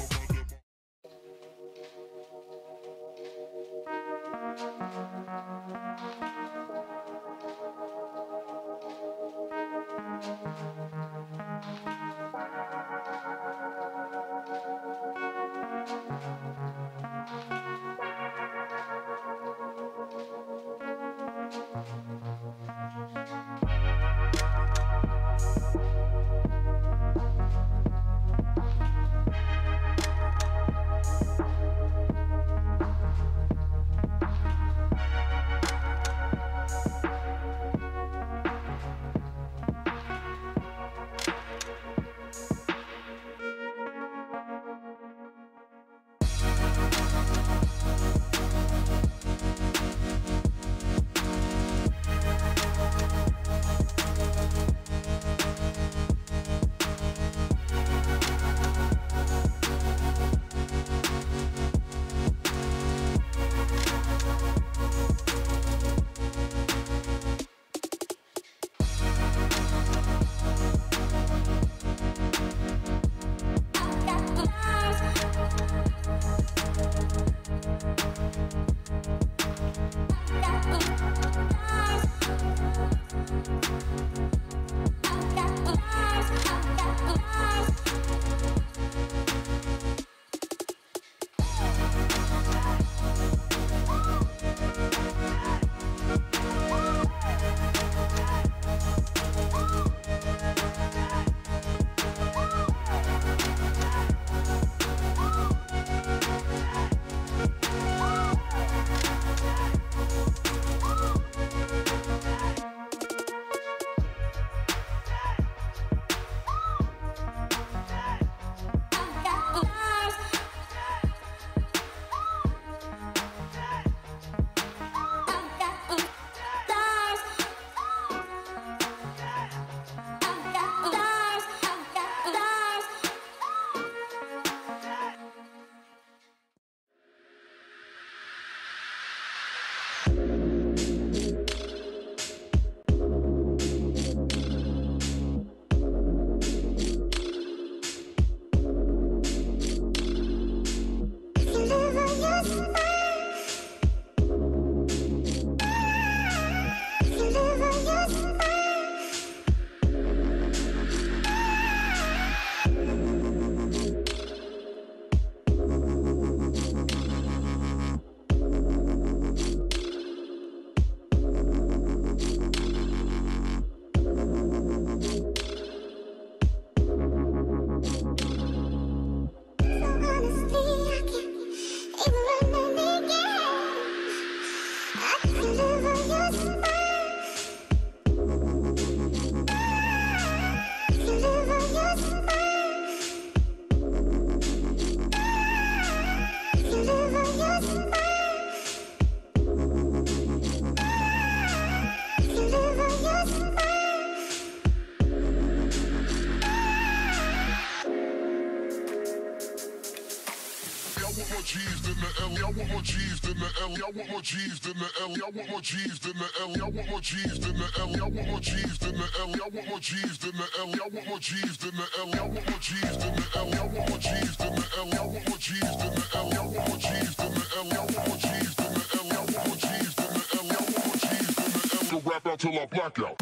G's than the L. I want more G's than the L. I want more G's than the L. I want more G's than the L. I want more G's than the L. I want more G's than the L. I want more G's than the L. I want more G's than the L. I want more G's than the L. I want more G's than the L. I want more G's than the L. I want more G's than the L. I want more G's than the L. I want more G's than the L. I want more G's than the L. So rap out till I black out.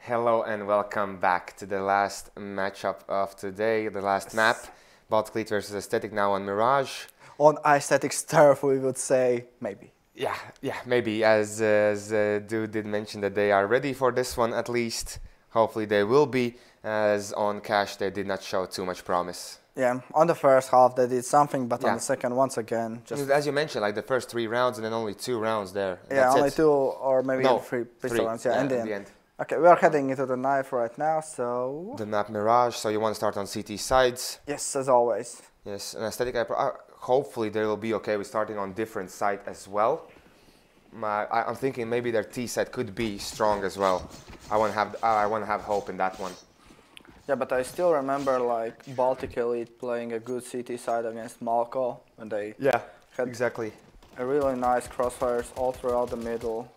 Hello and welcome back to the last matchup of today, the last map. Baltic State versus Aesthetic now on Mirage. On Aesthetic's turf, we would say maybe. Yeah, maybe. As Dude did mention that they are ready for this one at least. Hopefully they will be, as on Cash they did not show too much promise. Yeah, on the first half they did something, but on the second, once again, just... As you mentioned, like the first 3 rounds and then only 2 rounds there. Yeah, that's only it. 2 or maybe No, 3 pistol 3. rounds, Yeah, in the in end. Okay, we are heading into the knife right now, so... The map Mirage, so you want to start on CT sides. Yes, as always. Yes, and Aesthetic, hopefully they will be okay with starting on different side as well. I'm thinking maybe their T side could be strong as well. I want to have hope in that one. Yeah, but I still remember like Baltic Elite playing a good CT side against Malco when they had exactly a really nice crossfires all throughout the middle.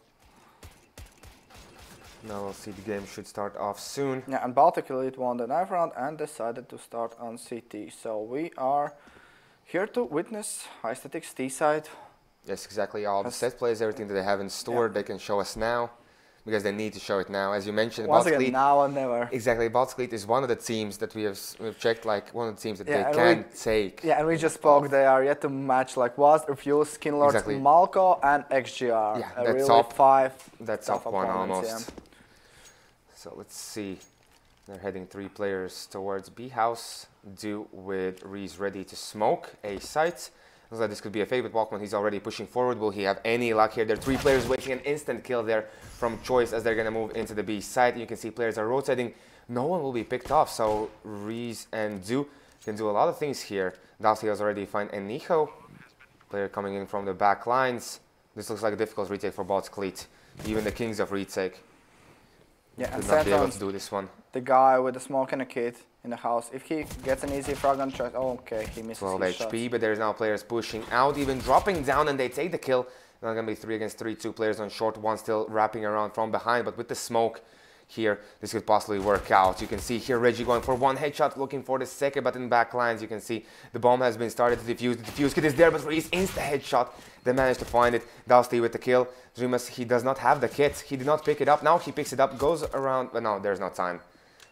Now we'll see, the game should start off soon. Yeah, and Baltic Elite won the knife round and decided to start on CT. So we are here to witness Aesthetic's T side. Yes, exactly. All the set plays, everything that they have in store, they can show us now. Because they need to show it now. As you mentioned, once again, now or never. Exactly. Baltic State is one of the teams that we've checked, like one of the teams that they can take. Yeah, and we just spoke, they are yet to match like Was, Refuse, Skinlords, Malco, and XGR. Yeah, that's really top 5. That's top 1 almost. So let's see. They're heading 3 players towards B house. Do with Reese ready to smoke A site. Looks like this could be a favorite Walkman. He's already pushing forward. Will he have any luck here? There are 3 players waiting an instant kill there from Choice as they're going to move into the B side. You can see players are rotating. No one will be picked off. So Reese and Do can do a lot of things here. Dusty has already found Enicho. Player coming in from the back lines. This looks like a difficult retake for Baltic State. Even the kings of retake. Yeah, and not be able to do this one. The guy with the smoke and a kit in the house. If he gets an easy frag on choice, okay, he misses 12 his HP, shots. but there's now players pushing out, even dropping down, and they take the kill. Now going to be 3 against 3, 2 players on short, 1 still wrapping around from behind, but with the smoke here, this could possibly work out. You can see here Reggie going for 1 headshot, looking for the second, but in back lines you can see the bomb has been started to defuse. The defuse kit is there, but Reese insta headshot. They managed to find it. Dusty with the kill. Dreamus, he does not have the kit. He did not pick it up. Now he picks it up, goes around, but no, there's no time.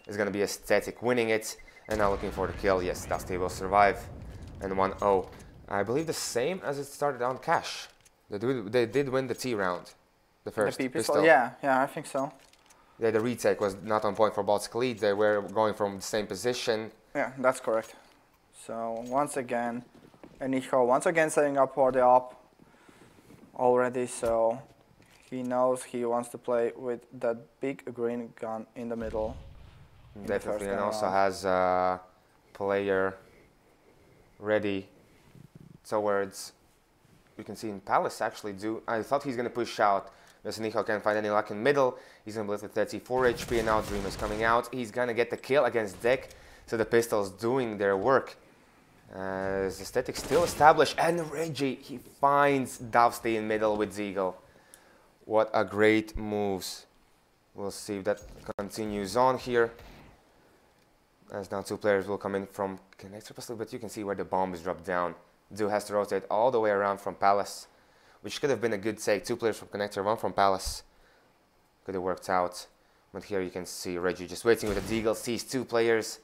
It's going to be Aesthetic winning it, and now looking for the kill. Yes, Dusty will survive. And 1-0. I believe the same as it started on Cash. They did win the T round. The first pistol. Yeah, I think so. Yeah, the retake was not on point for Baltic State. They were going from the same position. Yeah, that's correct. So once again, Enicho once again setting up for the op already. So he knows he wants to play with that big green gun in the middle. Definitely, and also has a player ready towards. You can see in Palace actually do. I thought he's going to push out Eniho can't find any luck in middle. He's going to blitz with 34 HP, and now Dream is coming out. He's going to get the kill against Deck. So the pistols doing their work. The static still established, and Reggie, he finds Dovsty in middle with Zeagle. What a great moves. We'll see if that continues on here. As now 2 players will come in from connector possibly, but you can see where the bomb is dropped down. Zoo has to rotate all the way around from Palace, which could have been a good take. 2 players from connector, 1 from Palace. Could have worked out. But here you can see Reggie just waiting with the Deagle, sees 2 players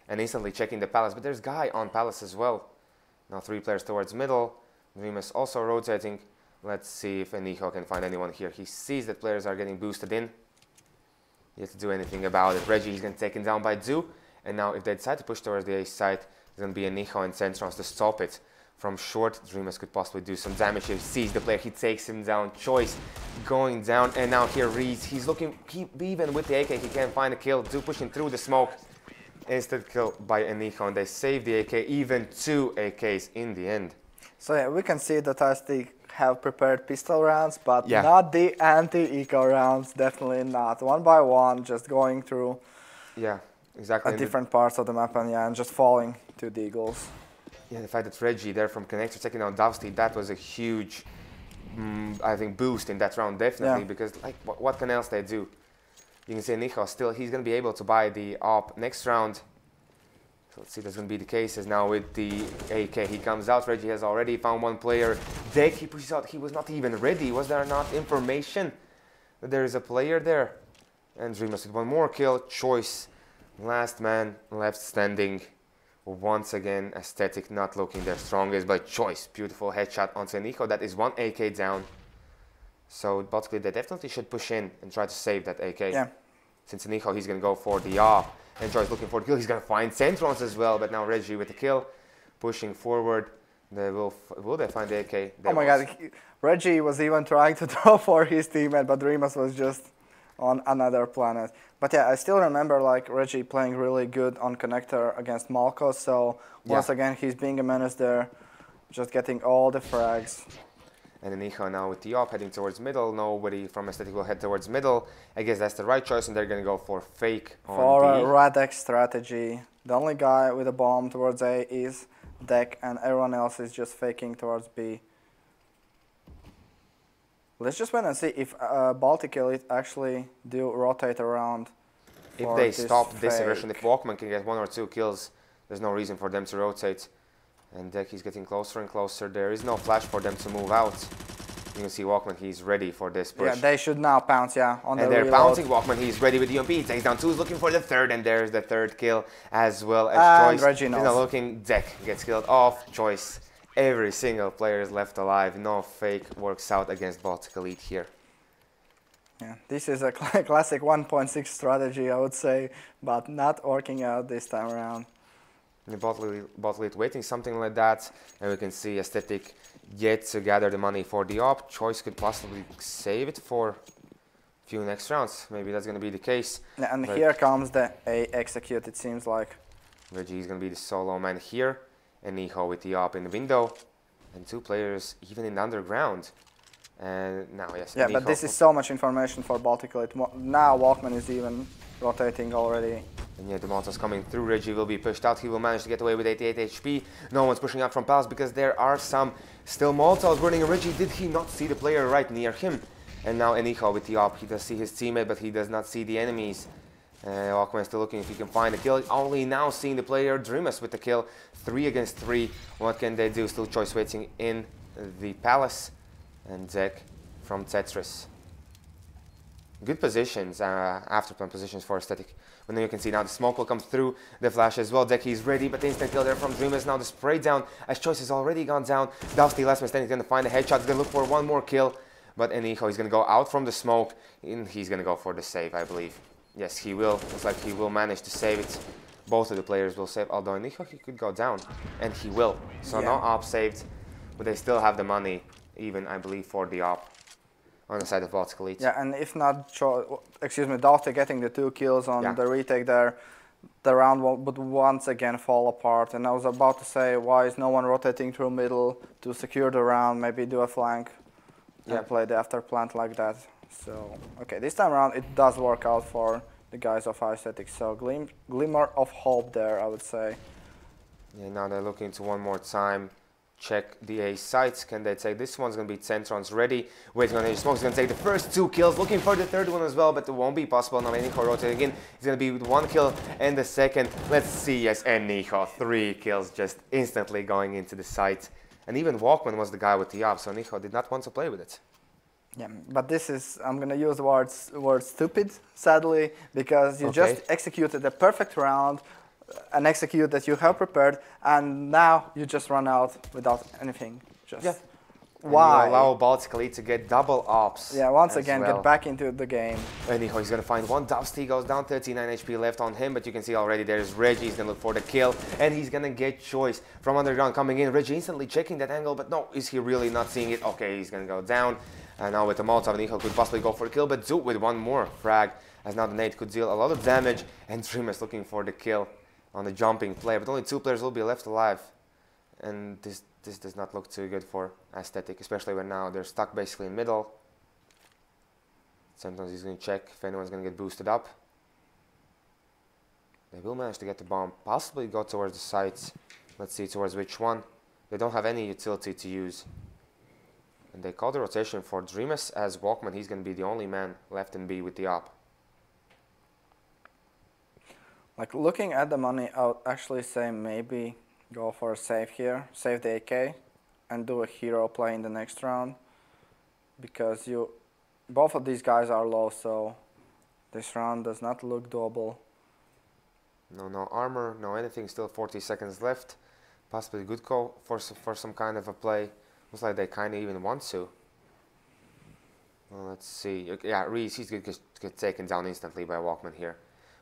and instantly checking the Palace. But there's Guy on Palace as well. Now 3 players towards middle. Dreamus also rotating. Let's see if Eniho can find anyone here. He sees that players are getting boosted in. He has to do anything about it. Reggie is getting taken down by Zoo. And now if they decide to push towards the A side, there's going to be Eniho and Centrons to stop it. From short, Dreamus could possibly do some damage. He sees the player, he takes him down. Choice going down, and now here Reese, he's looking, even with the AK, he can't find a kill. Zoo pushing through the smoke. Instant kill by Eniho, and they save the AK, even 2 AKs in the end. So yeah, we can see that Asti have prepared pistol rounds, but not the anti-eco rounds, definitely not. 1 by 1, just going through exactly. Different parts of the map, and just falling to the Eagles. Yeah, the fact that Reggie there from connector taking out Dovsty, that was a huge, I think, boost in that round, definitely, because like, what can else they do? You can see Eniho still, he's going to be able to buy the AWP next round. So let's see if that's going to be the case, as now with the AK, he comes out. Reggie has already found 1 player. Deck, he pushes out, he was not even ready. Was there not information that there is a player there? And Dreamus with 1 more kill. Choice, last man left standing. Once again, Aesthetic not looking their strongest, but Choice, beautiful headshot onto Eniho. That is 1 AK down. So basically they definitely should push in and try to save that AK. Yeah. Since Eniho, he's going to go for the AWP. And Choice looking for the kill. He's going to find Centrons as well, but now Reggie with the kill. Pushing forward. They will they find the AK? They God, Reggie was even trying to throw for his teammate, but Remus was just on another planet. But yeah, I still remember like Reggie playing really good on connector against Malko. So once again, he's being a menace there, just getting all the frags. And Eniho now with the AWP heading towards middle. Nobody from Aesthetic will head towards middle. I guess that's the right choice, and they're going to go for fake on for B. a Radek strategy. The only guy with a bomb towards A is Deck, and everyone else is just faking towards B. Let's just wait and see if Baltic Elite actually do rotate around. If they stop this aggression, if Walkman can get 1 or 2 kills, there's no reason for them to rotate. And Deck is getting closer and closer. There is no flash for them to move out. You can see Walkman, he's ready for this push. Yeah, they should now pounce, on and they're pouncing. Walkman, he's ready with the UMP. He takes down 2, looking for the 3rd, and there's the 3rd kill as well as Choice. Reggie knows. He's not looking. Deck gets killed off. Choice. Every single player is left alive. No fake works out against Baltic Elite here. Yeah, this is a classic 1.6 strategy, I would say, but not working out this time around. The Baltic Elite waiting something like that, and we can see Aesthetic yet to gather the money for the AWP. Choice could possibly save it for a few next rounds. Maybe that's going to be the case. Yeah, and here comes the A execute, it seems like. Reggie is going to be the solo man here. And Eniho with the AWP in the window. And 2 players even in the underground. And now, yes. Yeah, Eniho, but this is so much information for Baltic Elite. Now Walkman is even rotating already. And yeah, the Molotov's coming through. Reggie will be pushed out. He will manage to get away with 88 HP. No one's pushing out from Palace because there are some still Molotovs burning. Reggie, did he not see the player right near him? And now Eniho with the AWP. He does see his teammate, but he does not see the enemies. Walkman is still looking if he can find a kill. Only now seeing the player Dreamus with the kill. 3 against 3. What can they do? Still Choice waiting in the Palace. And Deck from Tetris. Good positions, after plan positions for Aesthetic. But then you can see now the smoke will come through the flash as well. Deck is ready, but the instant kill there from Dreamus. Now the spray down as Choice has already gone down. Dusty last man standing, going to find a headshot. He's going to look for 1 more kill. But Eniho is going to go out from the smoke. And he's going to go for the save, I believe. Yes, he will. Looks like he will manage to save it. Both of the players will save. Although Eniho, he could go down. And he will. So no AWP saved. But they still have the money, even, I believe, for the AWP on the side of Baltic Elite. Yeah, and if not, Dafte getting the 2 kills on the retake there, the round would once again fall apart. And I was about to say, why is no one rotating through middle to secure the round, maybe do a flank and play the after plant like that. So, okay, this time around it does work out for the guys of Aesthetic. So, glimmer of hope there, I would say. Yeah, now they're looking to one more time. Check the A sites. Can they take this one's going to be Centron's ready. Waiting on Age Smoke's going to take the first 2 kills. Looking for the third one as well, but it won't be possible. Now Nico rotating in. He's going to be with 1 kill and the second. Let's see, yes, and Nico 3 kills just instantly going into the site. And even Walkman was the guy with the up, so Nico did not want to play with it. Yeah, but this is, I'm going to use the word stupid, sadly, because you just executed a perfect round, an execute that you have prepared, and now you just run out without anything. Just why? And you allow Baltic State to get double ops. Yeah, once again, get back into the game. Anyhow, he's going to find one. Dusty goes down, 39 HP left on him, but you can see already there's Reggie. He's going to look for the kill, and he's going to get Choice from underground coming in. Reggie instantly checking that angle, but no, is he really not seeing it? Okay, he's going to go down. And now with the Molotov, Nico could possibly go for a kill, but Zoot with one more frag, as now the nade could deal a lot of damage, and Dreamer's looking for the kill on the jumping play, but only 2 players will be left alive. And this does not look too good for Aesthetic, especially when now they're stuck basically in middle. Sometimes he's going to check if anyone's going to get boosted up. They will manage to get the bomb, possibly go towards the sites. Let's see towards which one. They don't have any utility to use. And they call the rotation for Dreamus as Walkman. He's going to be the only man left in B with the op. Like looking at the money, I would actually say maybe go for a save here, save the AK, and do a hero play in the next round, because both of these guys are low, so this round does not look doable. No armor, no anything. Still 40 seconds left. Possibly good call for some kind of a play. Looks like they kind of even want to. Well, let's see. Okay, yeah, Reese, he's going to get taken down instantly by Walkman here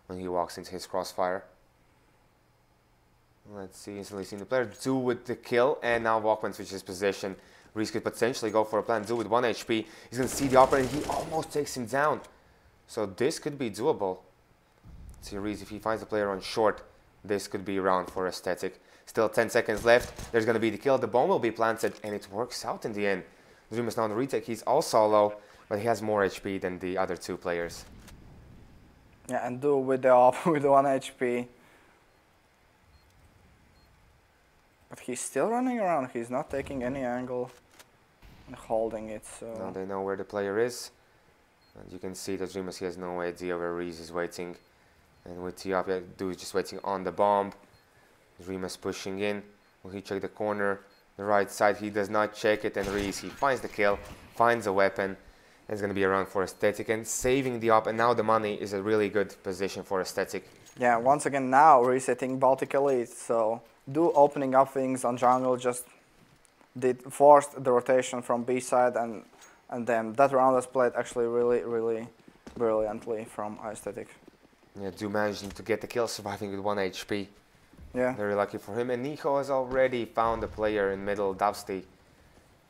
when he walks into his crossfire. Let's see, instantly seeing the player do with the kill, and now Walkman switches position. Reese could potentially go for a plan, do with 1 HP. He's going to see the operator, and he almost takes him down. So this could be doable. Let's see, Reese, if he finds the player on short, this could be a round for Aesthetic. Still 10 seconds left. There's going to be the kill. The bomb will be planted, and it works out in the end. Dream is now on the retake. He's also low, but he has more HP than the other 2 players. Yeah, and do with the off with 1 HP. But he's still running around. He's not taking any angle and holding it. So now they know where the player is. And you can see that Dreamus, he has no idea where Reese is waiting. And with Tiap, yeah, dude is just waiting on the bomb. Dreamus pushing in. Will he check the corner? The right side, he does not check it. And Reese, he finds the kill, finds a weapon. And it's going to be around for Aesthetic and saving the op. And now the money is a really good position for Aesthetic. Yeah, once again now resetting Baltic Elite. So do opening up things on jungle, just forced the rotation from B side, and then that round was played actually really brilliantly from Aesthetic. Yeah, do managing to get the kill, surviving with 1 HP. Yeah. Very lucky for him. And Nico has already found the player in middle, Dusty,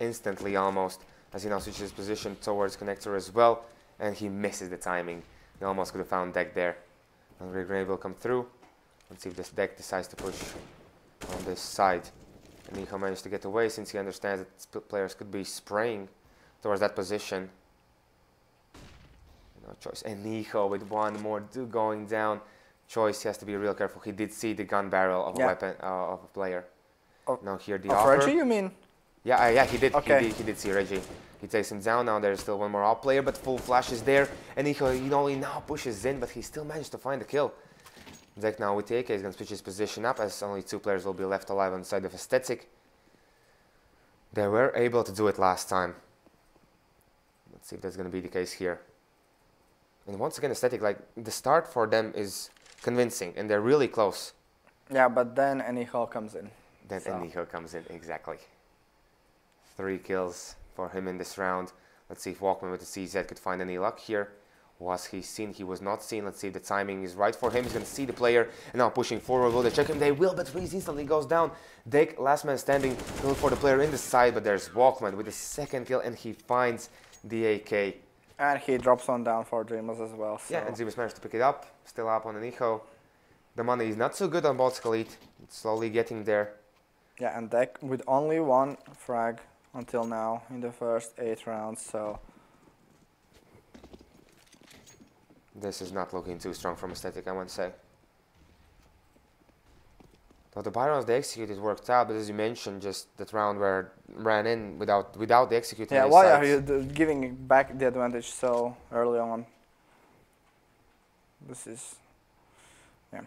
instantly almost, as he now switches his position towards connector as well, and he misses the timing. He almost could have found deck there. And Grenade will come through. Let's see if this deck decides to push on this side. And Nico managed to get away since he understands that players could be spraying towards that position. No choice. And Nico with 1 more going down. Choice, he has to be real careful. He did see the gun barrel of a weapon of a player. Now here the offer. Reggie, you mean? Yeah, he did. Okay. He did see Reggie. He takes him down. Now there's still 1 more op player, but full flash is there. And Nico, he not only now pushes in, but he still managed to find the kill. Zek now with the AK is going to switch his position up, as only 2 players will be left alive on the side of Aesthetic. They were able to do it last time. Let's see if that's going to be the case here. And once again, Aesthetic, like, the start for them is convincing, and they're really close. Yeah, but then Aniho comes in. Then Aniho comes in, exactly. 3 kills for him in this round. Let's see if Walkman with the CZ could find any luck here. Was he seen? He was not seen. Let's see if the timing is right for him. He's going to see the player, and now pushing forward. Will they check him? They will, but Reese instantly goes down. Dake, last man standing, to look for the player in the side, but there's Walkman with the 2nd kill, and he finds the AK. And he drops one down for Dreamers as well. So. Yeah, and Dreamers managed to pick it up. Still up on Aniho. The money is not so good on Baltic Elite. It's slowly getting there. Yeah, and Dake with only 1 frag until now in the first 8 rounds, so This is not looking too strong from Aesthetic, I want to say. Though the buy rounds they executed worked out, but as you mentioned, just that round where ran in without the executing. Yeah, why are you giving back the advantage so early on? This is, yeah.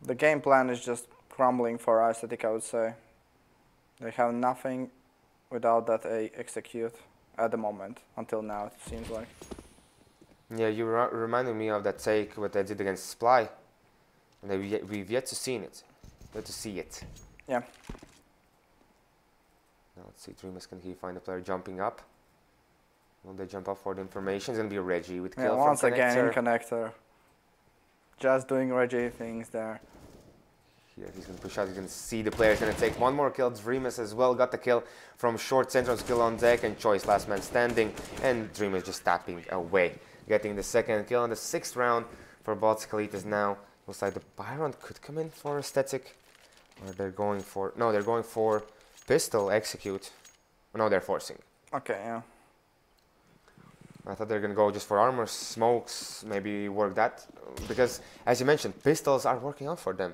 The game plan is just crumbling for Aesthetic, I would say. They have nothing without that execute at the moment, until now, it seems like. Yeah, you reminded me of that take what they did against Sply. And we've yet to see it. Yet to see it. Yeah. Now let's see, Dreamers, can he find a player jumping up? Will they jump up for the information? It's going to be Reggie with kill once from again Connector. in Connector. Just doing Reggie things there. Here he's going to push out, he's going to see the player's going to take one more kill. Dreamers as well got the kill from short central skill on deck, and Choice last man standing, and Dreamers just tapping away. Getting the second kill in the 6th round for Baltic State is now. Looks like the buy round could come in for Aesthetic. Or they're going for, no, they're going for pistol execute. No, they're forcing. Okay, yeah. I thought they're going to go just for armor, smokes, maybe work that. Because, as you mentioned, pistols are working out for them.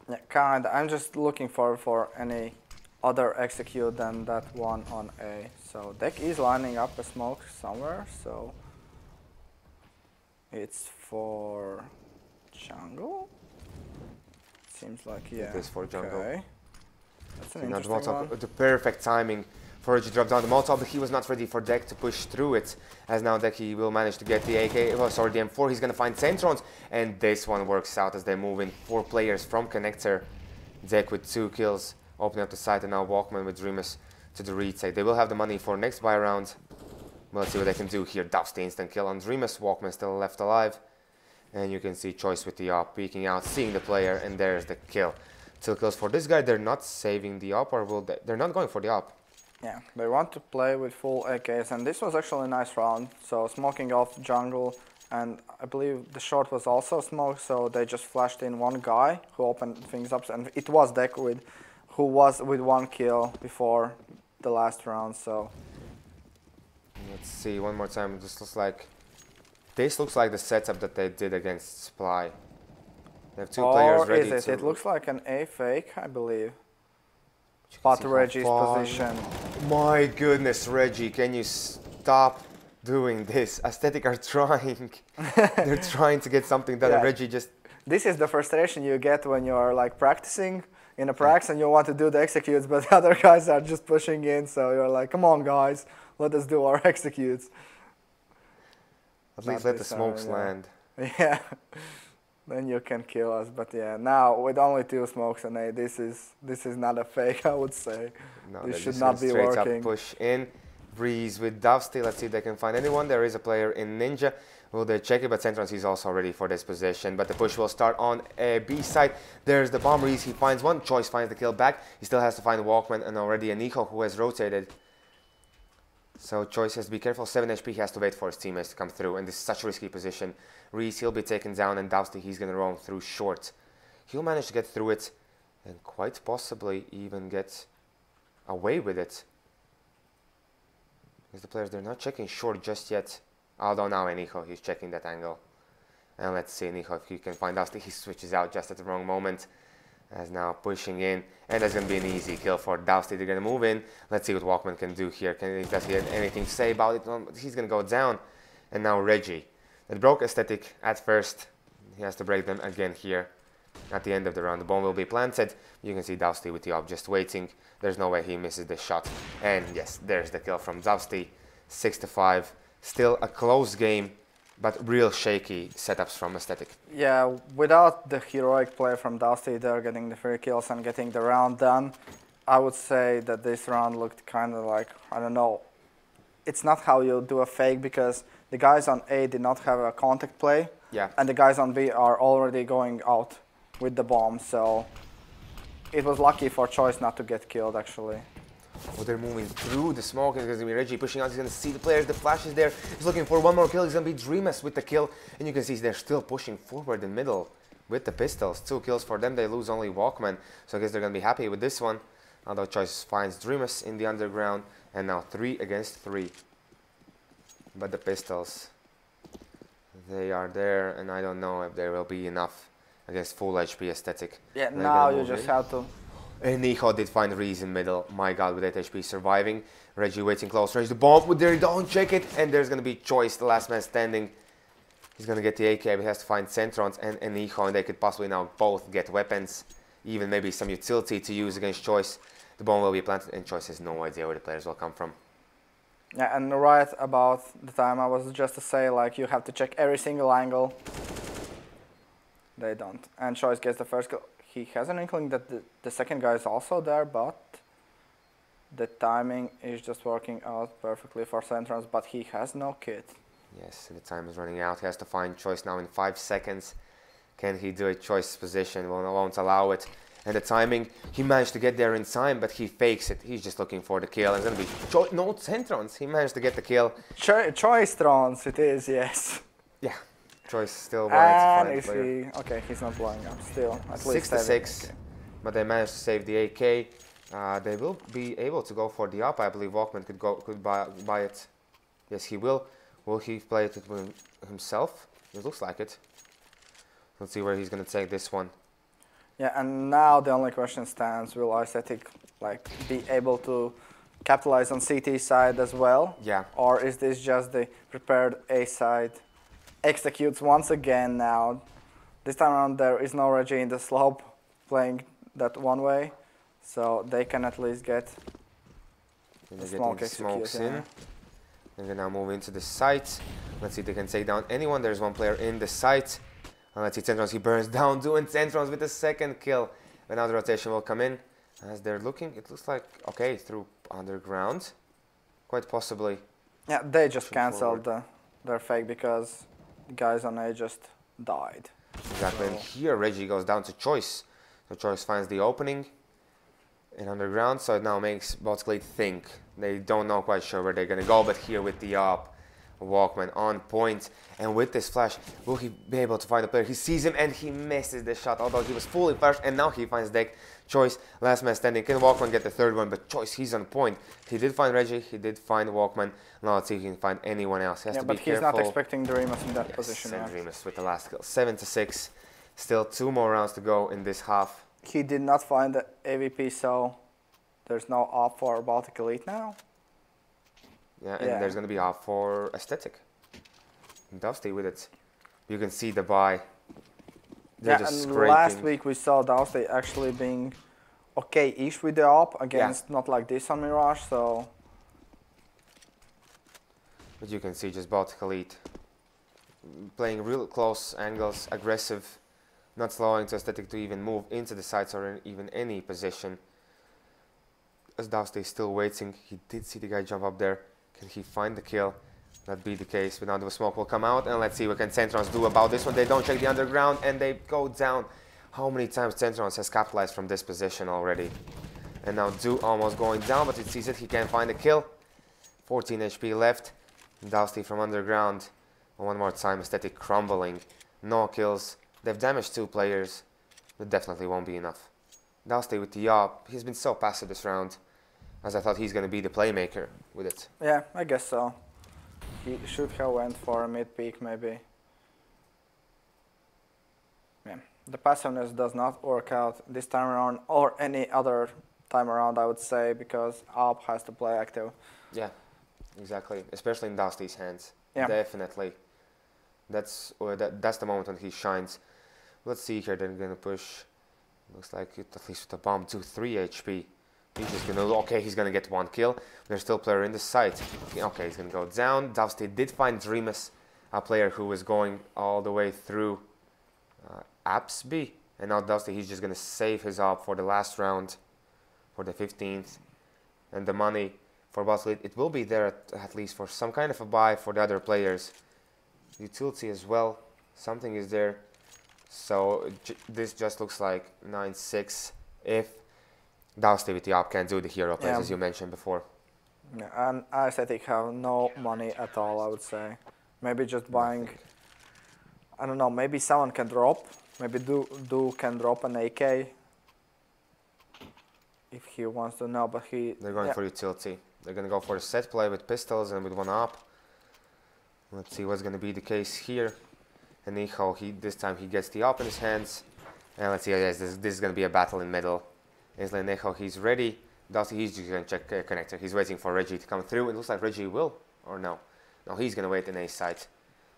Yeah, kinda. I'm just looking for any other execute than that one on A. So deck is lining up a smoke somewhere, so it's for jungle? Seems like, yeah. It is for jungle. Okay. That's an Now interesting one. the perfect timing for Reggie to drop down the Molotov, but he was not ready for deck to push through it. As now deck he will manage to get the AK, oh, sorry, the M4. He's going to find Centrons, and this one works out as they move in 4 players from Connector. Deck with 2 kills, opening up the site, and now Walkman with Dreamers to the read side. They will have the money for next buy round. Well, let's see what they can do here. Dusty instant kill on Dreamers. Walkman still left alive. And you can see Choice with the op peeking out, seeing the player, and there's the kill. 2 kills for this guy. They're not saving the op, or will they? They're not going for the op. Yeah, they want to play with full AKs, and this was actually a nice round. So smoking off jungle, and I believe the short was also smoked, so they just flashed in one guy who opened things up, and it was deck with, who was with 1 kill before the last round. So let's see one more time. This looks like the setup that they did against Sply. They have 2 players ready to... It looks like an A fake, I believe. But Reggie's position. My goodness, Reggie, can you stop doing this? Aesthetic are trying. They're trying to get something done, and Reggie just... This is the frustration you get when you're like practicing in a prax and you want to do the executes, but the other guys are just pushing in, so you're like, come on guys, let us do our executes. At least let the smokes land. Yeah. Then you can kill us, but yeah, now with only 2 smokes and A, this is not a fake, I would say. No, this should not be working. Up push in, Breeze with Dusty. Let's see if they can find anyone. There is a player in Ninja. Will they check it? But Centrons is also ready for this position. But the push will start on a B side. There's the bomb. Reese, he finds one. Choice finds the kill back. He still has to find Walkman and already a Nico who has rotated. So Choice has to be careful. 7 HP, he has to wait for his teammates to come through. And this is such a risky position. Reese, he'll be taken down, and Dusty, he's going to roam through short. He'll manage to get through it and quite possibly even get away with it. Because the players, they're not checking short just yet. Although now Nico, he's checking that angle. And let's see Nico if he can find Dusty. He switches out just at the wrong moment. As now pushing in, and that's going to be an easy kill for Dusty. They're going to move in. Let's see what Walkman can do here. Does he have anything to say about it? He's going to go down. And now Reggie. It broke Aesthetic at first. He has to break them again here at the end of the round. The bomb will be planted. You can see Dusty with the op just waiting. There's no way he misses this shot. And yes, there's the kill from Dusty. 6-5. Still a close game, but real shaky setups from Aesthetic. Yeah, without the heroic play from Dusty, they're getting the 3 kills and getting the round done. I would say that this round looked kind of like, I don't know, it's not how you do a fake, because the guys on A did not have a contact play, and the guys on B are already going out with the bomb, so it was lucky for Choice not to get killed, actually. Oh, they're moving through the smoke. It's going to be Reggie pushing out. He's going to see the players. The flash is there. He's looking for one more kill. He's going to be Dreamers with the kill. And you can see they're still pushing forward in middle with the pistols. 2 kills for them. They lose only Walkman. So I guess they're going to be happy with this one. Although Choice finds Dreamers in the underground. And now 3 against 3. But the pistols, They are there, and I don't know if there will be enough against full HP aesthetic. Yeah, now you just have to. And Nico did find Reese in middle. My god, with 8 HP surviving. Reggie waiting close range. The bomb, but they don't check it. And there's going to be Choice, the last man standing. He's going to get the AK, but he has to find Centrons and Nico. And they could possibly now both get weapons. Even maybe some utility to use against Choice. The bomb will be planted, and Choice has no idea where the players will come from. Yeah, and right about the time I was just to say, like, you have to check every single angle. They don't. And Choice gets the first kill. He has an inkling that the second guy is also there, but the timing is just working out perfectly for Centrons, but he has no kit. Yes, and the time is running out. He has to find Choice now in 5 seconds. Can he do it? Choice's position won't allow it. And the timing, he managed to get there in time, but he fakes it. He's just looking for the kill. And it's going to be no Centrons. He managed to get the kill. Choice Trons, it is, yes. Yeah. Choice still wanted to find he, okay, he's not blowing up still. At least 6-6, okay. But they managed to save the AK. They will be able to go for the up. I believe Walkman could buy it. Yes, he will. Will he play it himself? It looks like it. Let's see where he's going to take this one. Yeah, and now the only question stands: will iStatic be able to capitalize on CT side as well? Yeah. Or is this just the prepared A side? Executes once again now. This time around there is no Reggie in the slope playing that one way, so they can at least get the smokes in. And they now move into the site. Let's see if they can take down anyone. There's one player in the site. And let's see Centrons, he burns down, doing Centrons with the second kill. And now the rotation will come in. As they're looking, it looks like, okay, through underground. Quite possibly. Yeah, they just cancelled their fake because the guys on A just died. Exactly, and here Reggie goes down to Choice. So Choice finds the opening in underground, so it now makes Baltic State think. They don't know quite sure where they're going to go, but here with the up, Walkman on point. And with this flash, will he be able to find the player? He sees him and he misses the shot, although he was fully flashed, and now he finds Deck. Choice, last man standing. Can Walkman get the third one? But Choice, he's on point. He did find Reggie, he did find Walkman. Now let's see if he can find anyone else. He has to be careful. But he's not expecting Dreamus in that position. And Dreamus with the last kill. 7-6. Still 2 more rounds to go in this half. He did not find the AVP, so there's no op for Baltic Elite now. Yeah, and there's going to be op for Aesthetic. Dusty with it. You can see the buy. They're just scraping. Last week we saw Dusty actually being okay-ish with the op against not like this on Mirage, so... But you can see just Baltic Elite playing real close angles, aggressive, not slowing to Aesthetic to even move into the sides or in even any position. As Dusty is still waiting, he did see the guy jump up there. Can he find the kill? That be the case, but now the smoke will come out, and let's see what can Centrons do about this one. They don't check the underground, and they go down. How many times Centrons has capitalized from this position already? And now Do almost going down, but he sees it, he can't find the kill. 14 HP left. Dusty from underground. One more time, Aesthetic crumbling. No kills. They've damaged 2 players, but definitely won't be enough. Dusty with the op. He's been so passive this round, as I thought he's going to be the playmaker with it. Yeah, I guess so. He should have went for a mid-peak, maybe. Yeah. The passiveness does not work out this time around, or any other time around, I would say, because Op has to play active. Yeah, exactly. Especially in Dusty's hands. Yeah. Definitely. That's the moment when he shines. Let's see here. They're going to push. Looks like it, at least with the bomb, 2-3 HP. He's just gonna, okay, he's gonna get 1 kill. There's still a player in the site. Okay, he's gonna go down. Dusty did find Dreamus, a player who was going all the way through Apsby. And now Dusty, he's just gonna save his op for the last round, for the 15th. And the money for Baltic, it will be there at least for some kind of a buy for the other players. Utility as well, something is there. So this just looks like 9-6 if Dusty with the op can do the hero plays, as you mentioned before. Yeah, and iStatic have no money at all, I would say. Maybe just buying, I don't know, maybe someone can drop. Maybe Do can drop an AK if he wants to know, but They're going for utility. They're going to go for a set play with pistols and with 1 op. Let's see what's going to be the case here. And Nico, this time he gets the op in his hands. And let's see, yes, this is going to be a battle in middle. Isla Nico, he's ready. Dusty, he's just going to check connector. He's waiting for Reggie to come through. It looks like Reggie will, or no. No, he's going to wait in A side.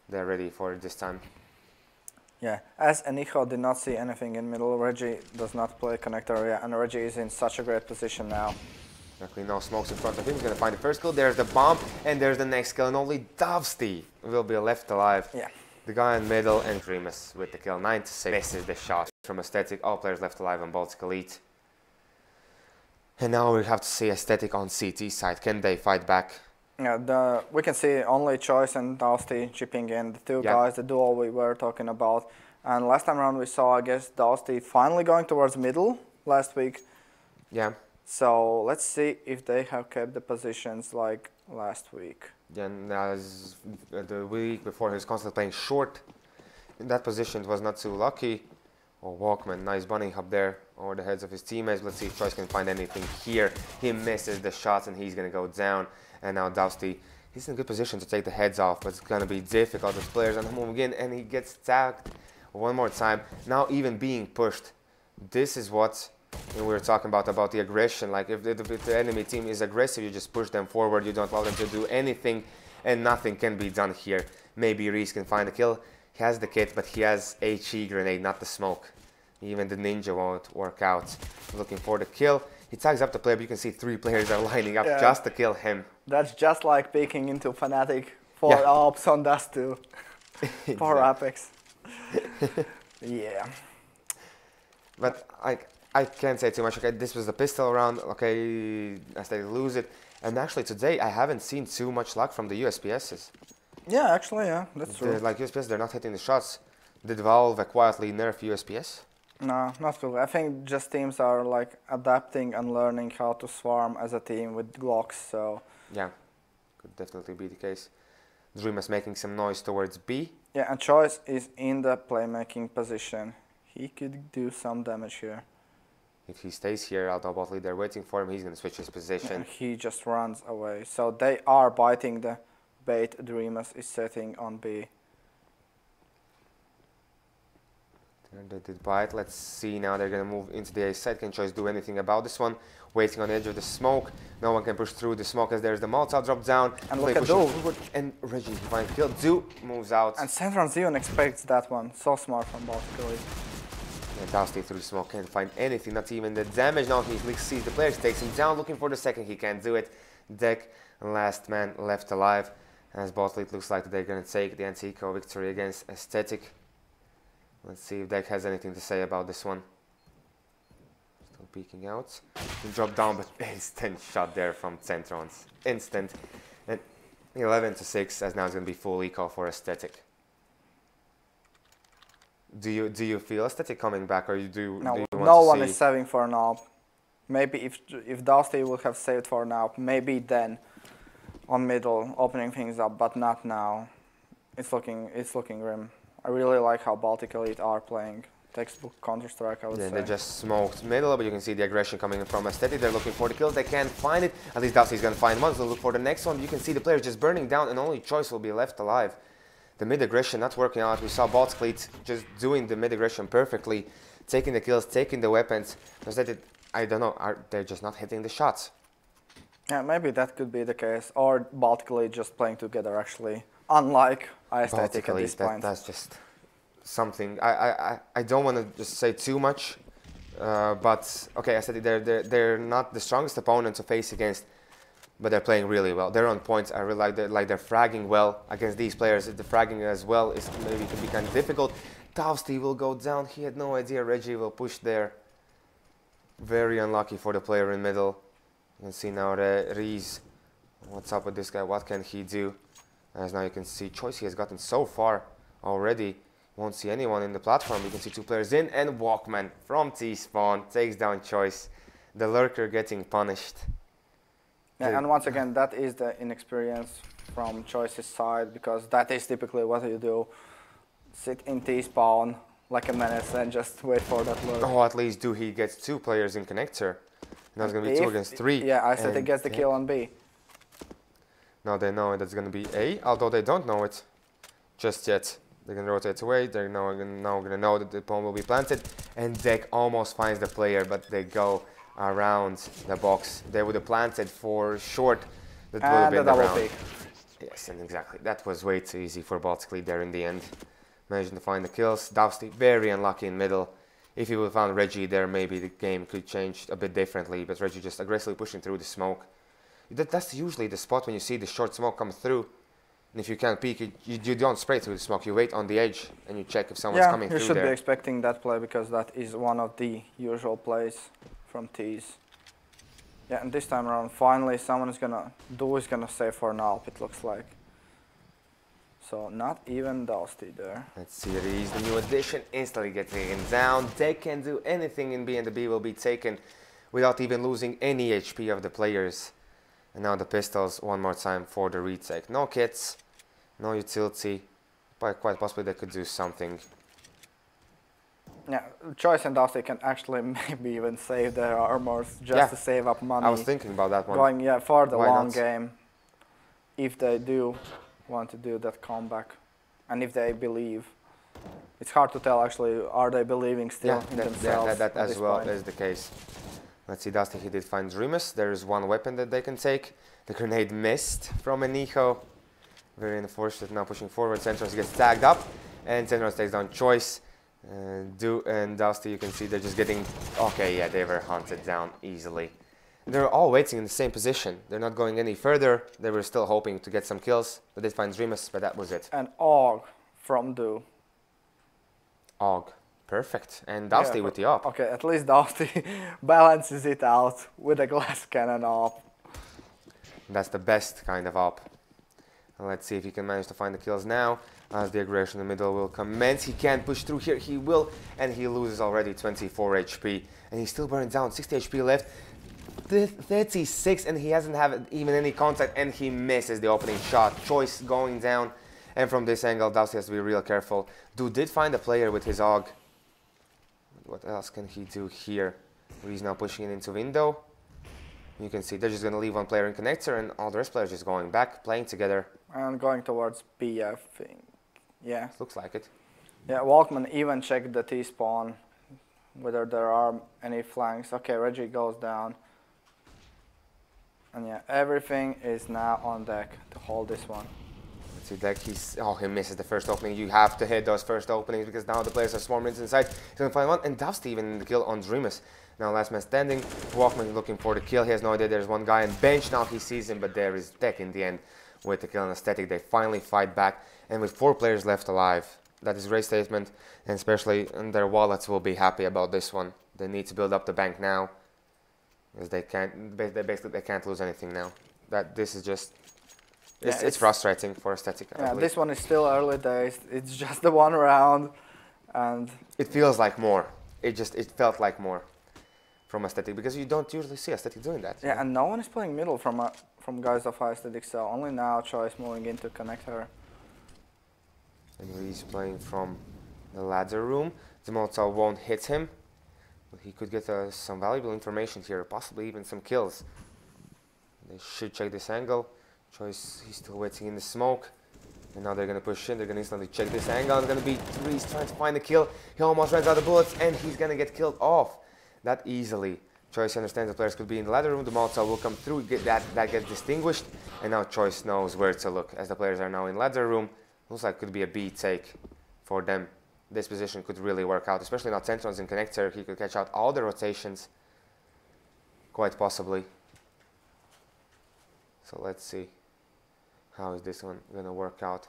They're ready for it this time. Yeah, as Nico did not see anything in middle, Reggie does not play connector area, and Reggie is in such a great position now. Luckily, no smokes in front of him. He's going to find the first kill. There's the bomb, and there's the next kill, and only Dusty will be left alive. Yeah. The guy in middle, and Dreamus with the kill. 9-6. Misses the shot from Aesthetic. All players left alive on Baltic Elite. And now we have to see Aesthetic on CT side. Can they fight back? Yeah, we can see only Choice and Dusty chipping in, the two guys, the duo we were talking about. And last time around we saw, I guess, Dusty finally going towards middle last week. Yeah. So let's see if they have kept the positions like last week. Then as the week before he was constantly playing short. In that position it was not too lucky. Oh, Walkman, nice bunny up there over the heads of his teammates. Let's see if Choice can find anything here. He misses the shots and he's going to go down. And now Dusty, he's in a good position to take the heads off, but it's going to be difficult as players are moving in, and he gets tagged one more time. Now even being pushed. This is what we were talking about the aggression. Like if the enemy team is aggressive, you just push them forward. You don't allow them to do anything, and nothing can be done here. Maybe Reese can find a kill. He has the kit, but he has HE grenade, not the smoke. Even the ninja won't work out. Looking for the kill. He tags up the player, but you can see 3 players are lining up just to kill him. That's just like peeking into Fnatic for ops on Dust 2. For Apex. Yeah. But I can't say too much. Okay, this was the pistol round. Okay, as they lose it. And actually today I haven't seen too much luck from the USPSs. Yeah, actually, yeah, that's true. Like USPS, they're not hitting the shots. Did Valve quietly nerf USPS? No, not really. I think just teams are like adapting and learning how to swarm as a team with Glocks, so... Yeah, could definitely be the case. Dreamus making some noise towards B. Yeah, and Choice is in the playmaking position. He could do some damage here. If he stays here, although bot lead, they're waiting for him, he's going to switch his position. And he just runs away. So they are biting the bait Dreamus is setting on B. They did bite. Let's see now. They're going to move into the A side. Can Choice do anything about this one? Waiting on the edge of the smoke. No one can push through the smoke as there's the Molotov drop down. And look at Do. And Reggie finds kill. Do moves out. And Centron Zion expects that one. So smart from Baltic State. Yeah, Dusty through the smoke can't find anything. Not even the damage. Now he sees the players. Takes him down. Looking for the second. He can't do it. Deck, last man left alive. As Botlete looks like they're going to take the anti-eco victory against Aesthetic. Let's see if Deck has anything to say about this one. Still peeking out. He dropped down, but instant shot there from Centrons. Instant. And 11-6, as now it's going to be full eco for Aesthetic. Do you feel Aesthetic coming back, or do you want to see? No one is saving for an AWP. Maybe if Dusty would have saved for an AWP, maybe then on middle, opening things up, but not now. It's looking grim. I really like how Baltic Elite are playing. Textbook Counter-Strike, I would say. They just smoked middle, but you can see the aggression coming from Aesthetic. They're looking for the kills. They can't find it. At least Dusty's going to find one, so look for the next one. You can see the players just burning down, and only Choice will be left alive. The mid-aggression not working out. We saw Baltic Elite just doing the mid-aggression perfectly, taking the kills, taking the weapons. Aesthetic, I don't know, they're just not hitting the shots. Yeah, maybe that could be the case. Or Baltic Elite just playing together, actually. Unlike Aesthetic at this point. That's just something. I don't want to just say too much, but okay, Aesthetic, they're not the strongest opponent to face against, but they're playing really well. They're on points. I really like they're fragging well against these players. The fragging as well is maybe can be kind of difficult. Dusty will go down. He had no idea Reggie will push there. Very unlucky for the player in middle. You can see now Reese. What's up with this guy? What can he do? As now you can see Choice, he has gotten so far already. Won't see anyone in the platform. You can see 2 players in, and Walkman from T-Spawn takes down Choice. The lurker getting punished. Yeah, and once again, that is the inexperience from Choice's side, because that is typically what you do. Sit in T-Spawn like a menace and just wait for that lurk. Oh, at least he gets 2 players in connector. Now it's going to be 2 against 3. Yeah, Aesthetic gets the kill on B. Now they know that's going to be A, although they don't know it just yet. They're going to rotate away. They're now going to know that the pawn will be planted. And Deck almost finds the player, but they go around the box. They would have planted for short. That would have been the round. Pick. Yes, and exactly. That was way too easy for Baltic Lead there in the end. Managing to find the kills. Dusty very unlucky in middle. If he would have found Reggie there, maybe the game could change a bit differently. But Reggie just aggressively pushing through the smoke. That's usually the spot when you see the short smoke come through. And if you can't peek, you don't spray through the smoke. You wait on the edge and you check if someone's coming through there. You should be expecting that play because that is one of the usual plays from tees. Yeah, and this time around, finally, someone is gonna save for an AWP, it looks like. So not even Dusty there. Let's see, it is the new addition. Instantly gets taken down. They can do anything in B, and the B will be taken without even losing any HP of the players. And now the pistols one more time for the retake. No kits, no utility, but quite possibly they could do something. Yeah, Choice and Dusty can actually maybe even save their armors just to save up money. I was thinking about that one. Going for the long game, if they do want to do that comeback, and if they believe. It's hard to tell actually, are they believing still in themselves? Yeah, that as well is the case. Let's see, Dusty, he did find Dreamus. There is one weapon that they can take. The grenade missed from Enicho. Very unfortunate, now pushing forward. Centros gets tagged up, and Centros takes down Choice. And Dusty, you can see they're just getting... Okay, yeah, they were hunted down easily. They're all waiting in the same position. They're not going any further. They were still hoping to get some kills. But they find Dreamus, but that was it. And Og from Do. Og. Perfect. And Dusty with the AWP. Okay, at least Dusty balances it out with a glass cannon AWP. That's the best kind of AWP. Let's see if he can manage to find the kills now. As the aggression in the middle will commence. He can't push through here. He will. And he loses already 24 HP. And he's still burning down. 60 HP left. 36, and he hasn't had even any contact, and he misses the opening shot. Choice going down, and from this angle, Dusty has to be real careful. Dude did find a player with his AUG. What else can he do here? He's now pushing it into window. You can see they're just going to leave one player in connector, and all the rest players just going back, playing together. And going towards B, I think. Yeah. Looks like it. Yeah, Walkman even checked the T-spawn, whether there are any flanks. Okay, Reggie goes down. And yeah, everything is now on deck to hold this one. Let's see, Deck, he misses the first opening. You have to hit those first openings because now the players are swarming inside. He's going to find one, and Dusty even in the kill on Dreamus. Now last man standing. Walkman looking for the kill. He has no idea there's one guy on bench. Now he sees him, but there is Deck in the end with the kill on Aesthetic. They finally fight back, and with 4 players left alive. That is a great statement, and especially their wallets will be happy about this one. They need to build up the bank now. Because they can't lose anything now. This is just it's frustrating for Aesthetic. Yeah, this one is still early days. It's just the one round, and it feels like more. It felt like more from Aesthetic because you don't usually see Aesthetic doing that. Yeah, and no one is playing middle from guys of Aesthetic, so only now Choice moving into connector. And he's playing from the ladder room. The Molotov won't hit him. But he could get some valuable information here, possibly even some kills. They should check this angle. Choice, he's still waiting in the smoke. And now they're going to push in. They're going to instantly check this angle. It's going to be 3. He's trying to find the kill. He almost runs out of bullets, and he's going to get killed off that easily. Choice understands the players could be in the ladder room. The Molotov will come through. That gets distinguished. And now Choice knows where to look. As the players are now in ladder room, looks like it could be a B take for them. This position could really work out, especially now Centron's in connector. He could catch out all the rotations, quite possibly. So let's see how is this one going to work out.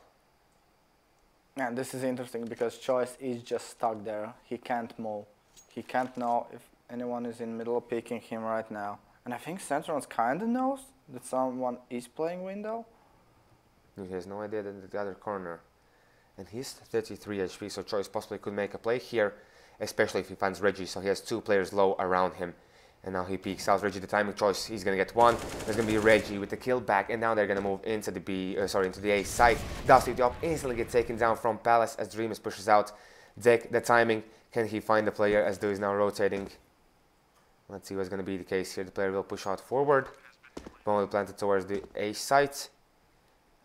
And this is interesting because Choice is just stuck there. He can't move. He can't know if anyone is in middle peeking him right now. And I think Centron's kind of knows that someone is playing window. He has no idea that in the other corner. And he's 33 HP, so Choice possibly could make a play here, especially if he finds Reggie. So he has 2 players low around him. And now he peeks out Reggie, the timing Choice. He's going to get 1. There's going to be Reggie with the kill back. And now they're going to move into the into the A site. Dusty the up instantly gets taken down from Palace as Dreamus pushes out. Deck, the timing. Can he find the player as Do is now rotating? Let's see what's going to be the case here. The player will push out forward. Bomb will plant it towards the A site.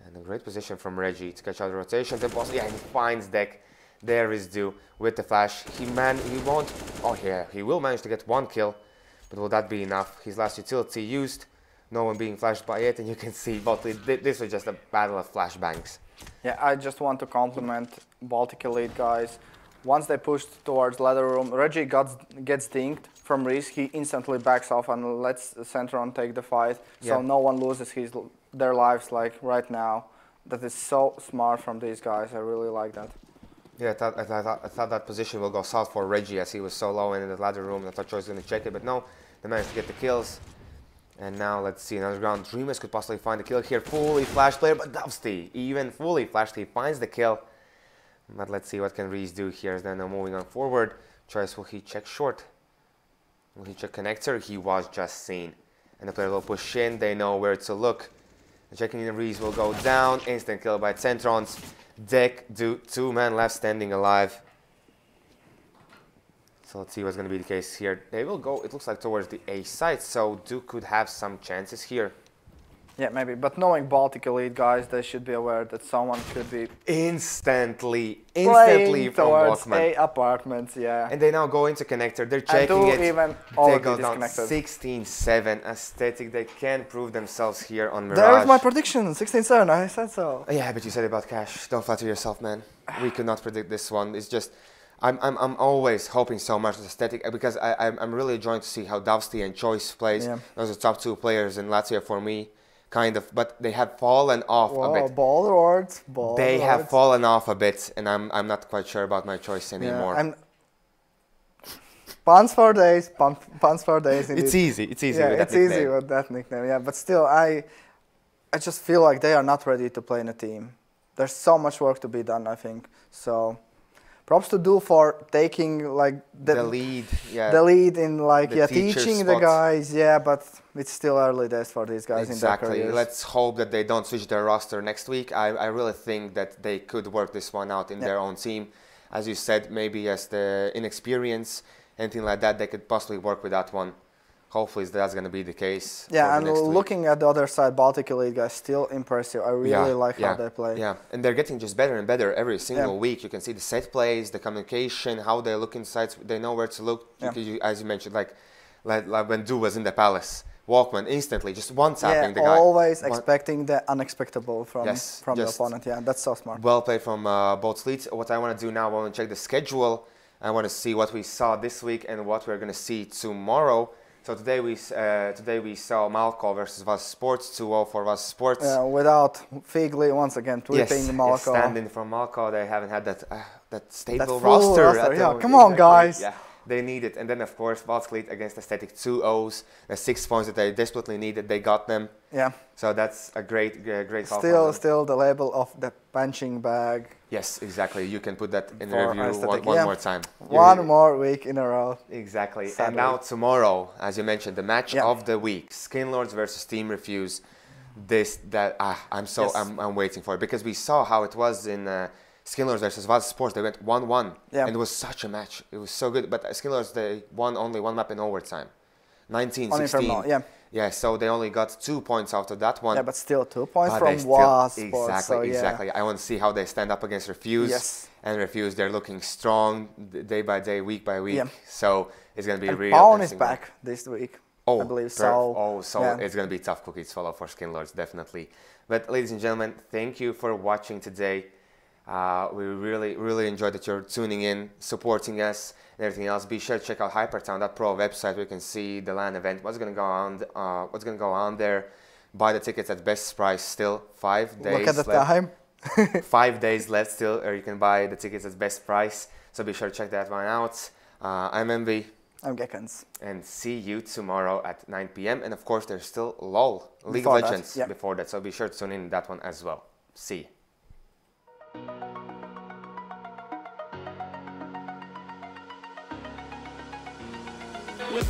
And a great position from Reggie to catch out the rotations. And yeah, he finds Deck. There is Due with the flash. He won't. Oh yeah, he will manage to get 1 kill, but will that be enough? His last utility used. No one being flashed by it, and you can see this was just a battle of flashbangs. Yeah, I just want to compliment Baltic Elite guys. Once they pushed towards ladder room, Reggie gets dinked from Reese. He instantly backs off and lets Centron take the fight, so no one loses their lives like right now. That is so smart from these guys. I really like that. Yeah, I thought that position will go south for Reggie as he was so low in the ladder room. I thought Joyce was going to check it, but no, they managed to get the kills. And now let's see, another round. Dreamers could possibly find the kill here. Fully flashed player, but Dovsty, even fully flashed, he finds the kill. But let's see what can Reese do here. Then moving on forward. Choice, will he check short? Will he check connector? He was just seen. And the player will push in. They know where to look. And checking in, Reese will go down. Instant kill by Centrons. Deck, do 2 men left standing alive. So let's see what's going to be the case here. They will go, it looks like, towards the A side. So Duke could have some chances here. Yeah, maybe. But knowing Baltic Elite guys, they should be aware that someone could be instantly from towards Walkman. A apartments, yeah. And they now go into connector. They're checking it. Even they go down 16-7. Aesthetic. They can prove themselves here on Mirage. There's my prediction. 16-7. I said so. Yeah, but you said it about Cash. Don't flatter yourself, man. We could not predict this one. It's just. I'm always hoping so much with Aesthetic because I'm really enjoying to see how Dovsty and Choice plays. Yeah. Those are top 2 players in Latvia for me. Kind of, but they have fallen off a bit. Ball awards. They have fallen off a bit, and I'm not quite sure about my choice anymore. Yeah, puns for days, puns for days. Indeed. It's easy. It's easy. Yeah, with it's that easy with that nickname. Yeah, but still, I just feel like they are not ready to play in a team. There's so much work to be done, I think. So, props to Do for taking like the lead. Yeah. The lead in like the teaching spot. the guys. Yeah, but it's still early days for these guys in their careers. Let's hope that they don't switch their roster next week. I really think that they could work this one out in their own team. As you said, maybe as the inexperience, anything like that, they could possibly work with that one. Hopefully that's going to be the case. Yeah, and looking at the other side, Baltic Elite guys, still impressive. I really like how they play. Yeah, and they're getting just better and better every single week. You can see the set plays, the communication, how they look inside. They know where to look. As you mentioned, like when Du was in the palace. Walkman instantly, just one tapping the guy. Always expecting the unexpected from the opponent. Yeah, that's so smart. Well played from both fleets. What I want to do now, I want to check the schedule. I want to see what we saw this week and what we're going to see tomorrow. So today we saw Malco versus VAS Sports, 2-0 for VAS Sports. Without Figli once again tweeting Malco. Standing from Malco, they haven't had that stable roster. Yeah, come on, guys. Yeah. They need it. And then, of course, Baltic State against Aesthetic 2-0s. The 6 points that they desperately needed, they got them. Yeah. So that's a great Still the label of the punching bag. Yes, exactly. You can put that in the review one more time. One more week in a row. Exactly. Sadly. And now tomorrow, as you mentioned, the match of the week, Skinlords versus Team Refuse. I'm waiting for it because we saw how it was in Skinlords versus VAS Sports. They went 1-1, and it was such a match. It was so good. But Skinlords, they won only one map in overtime, 19-16. Yeah, so they only got 2 points out of that one. Yeah, but still 2 points from VAS Sports. Exactly. I want to see how they stand up against Refuse. Yes. And Refuse, they're looking strong day by day, week by week. Yeah. So it's going to be and real. Pawn is back this week. I believe so. It's going to be tough cookies to follow for Skinlords, definitely. But ladies and gentlemen, thank you for watching today. We really enjoyed that you're tuning in, supporting us, and everything else. Be sure to check out Hypertown.pro website where you can see the LAN event. What's going to go on there? Buy the tickets at best price. Still 5 days. Look at the time. 5 days left still, or you can buy the tickets at best price. So be sure to check that one out. I'm MV. I'm GOEXANIMO. And see you tomorrow at 9 p.m. And of course, there's still LOL, League of Legends, before that. So be sure to tune in that one as well. See you. With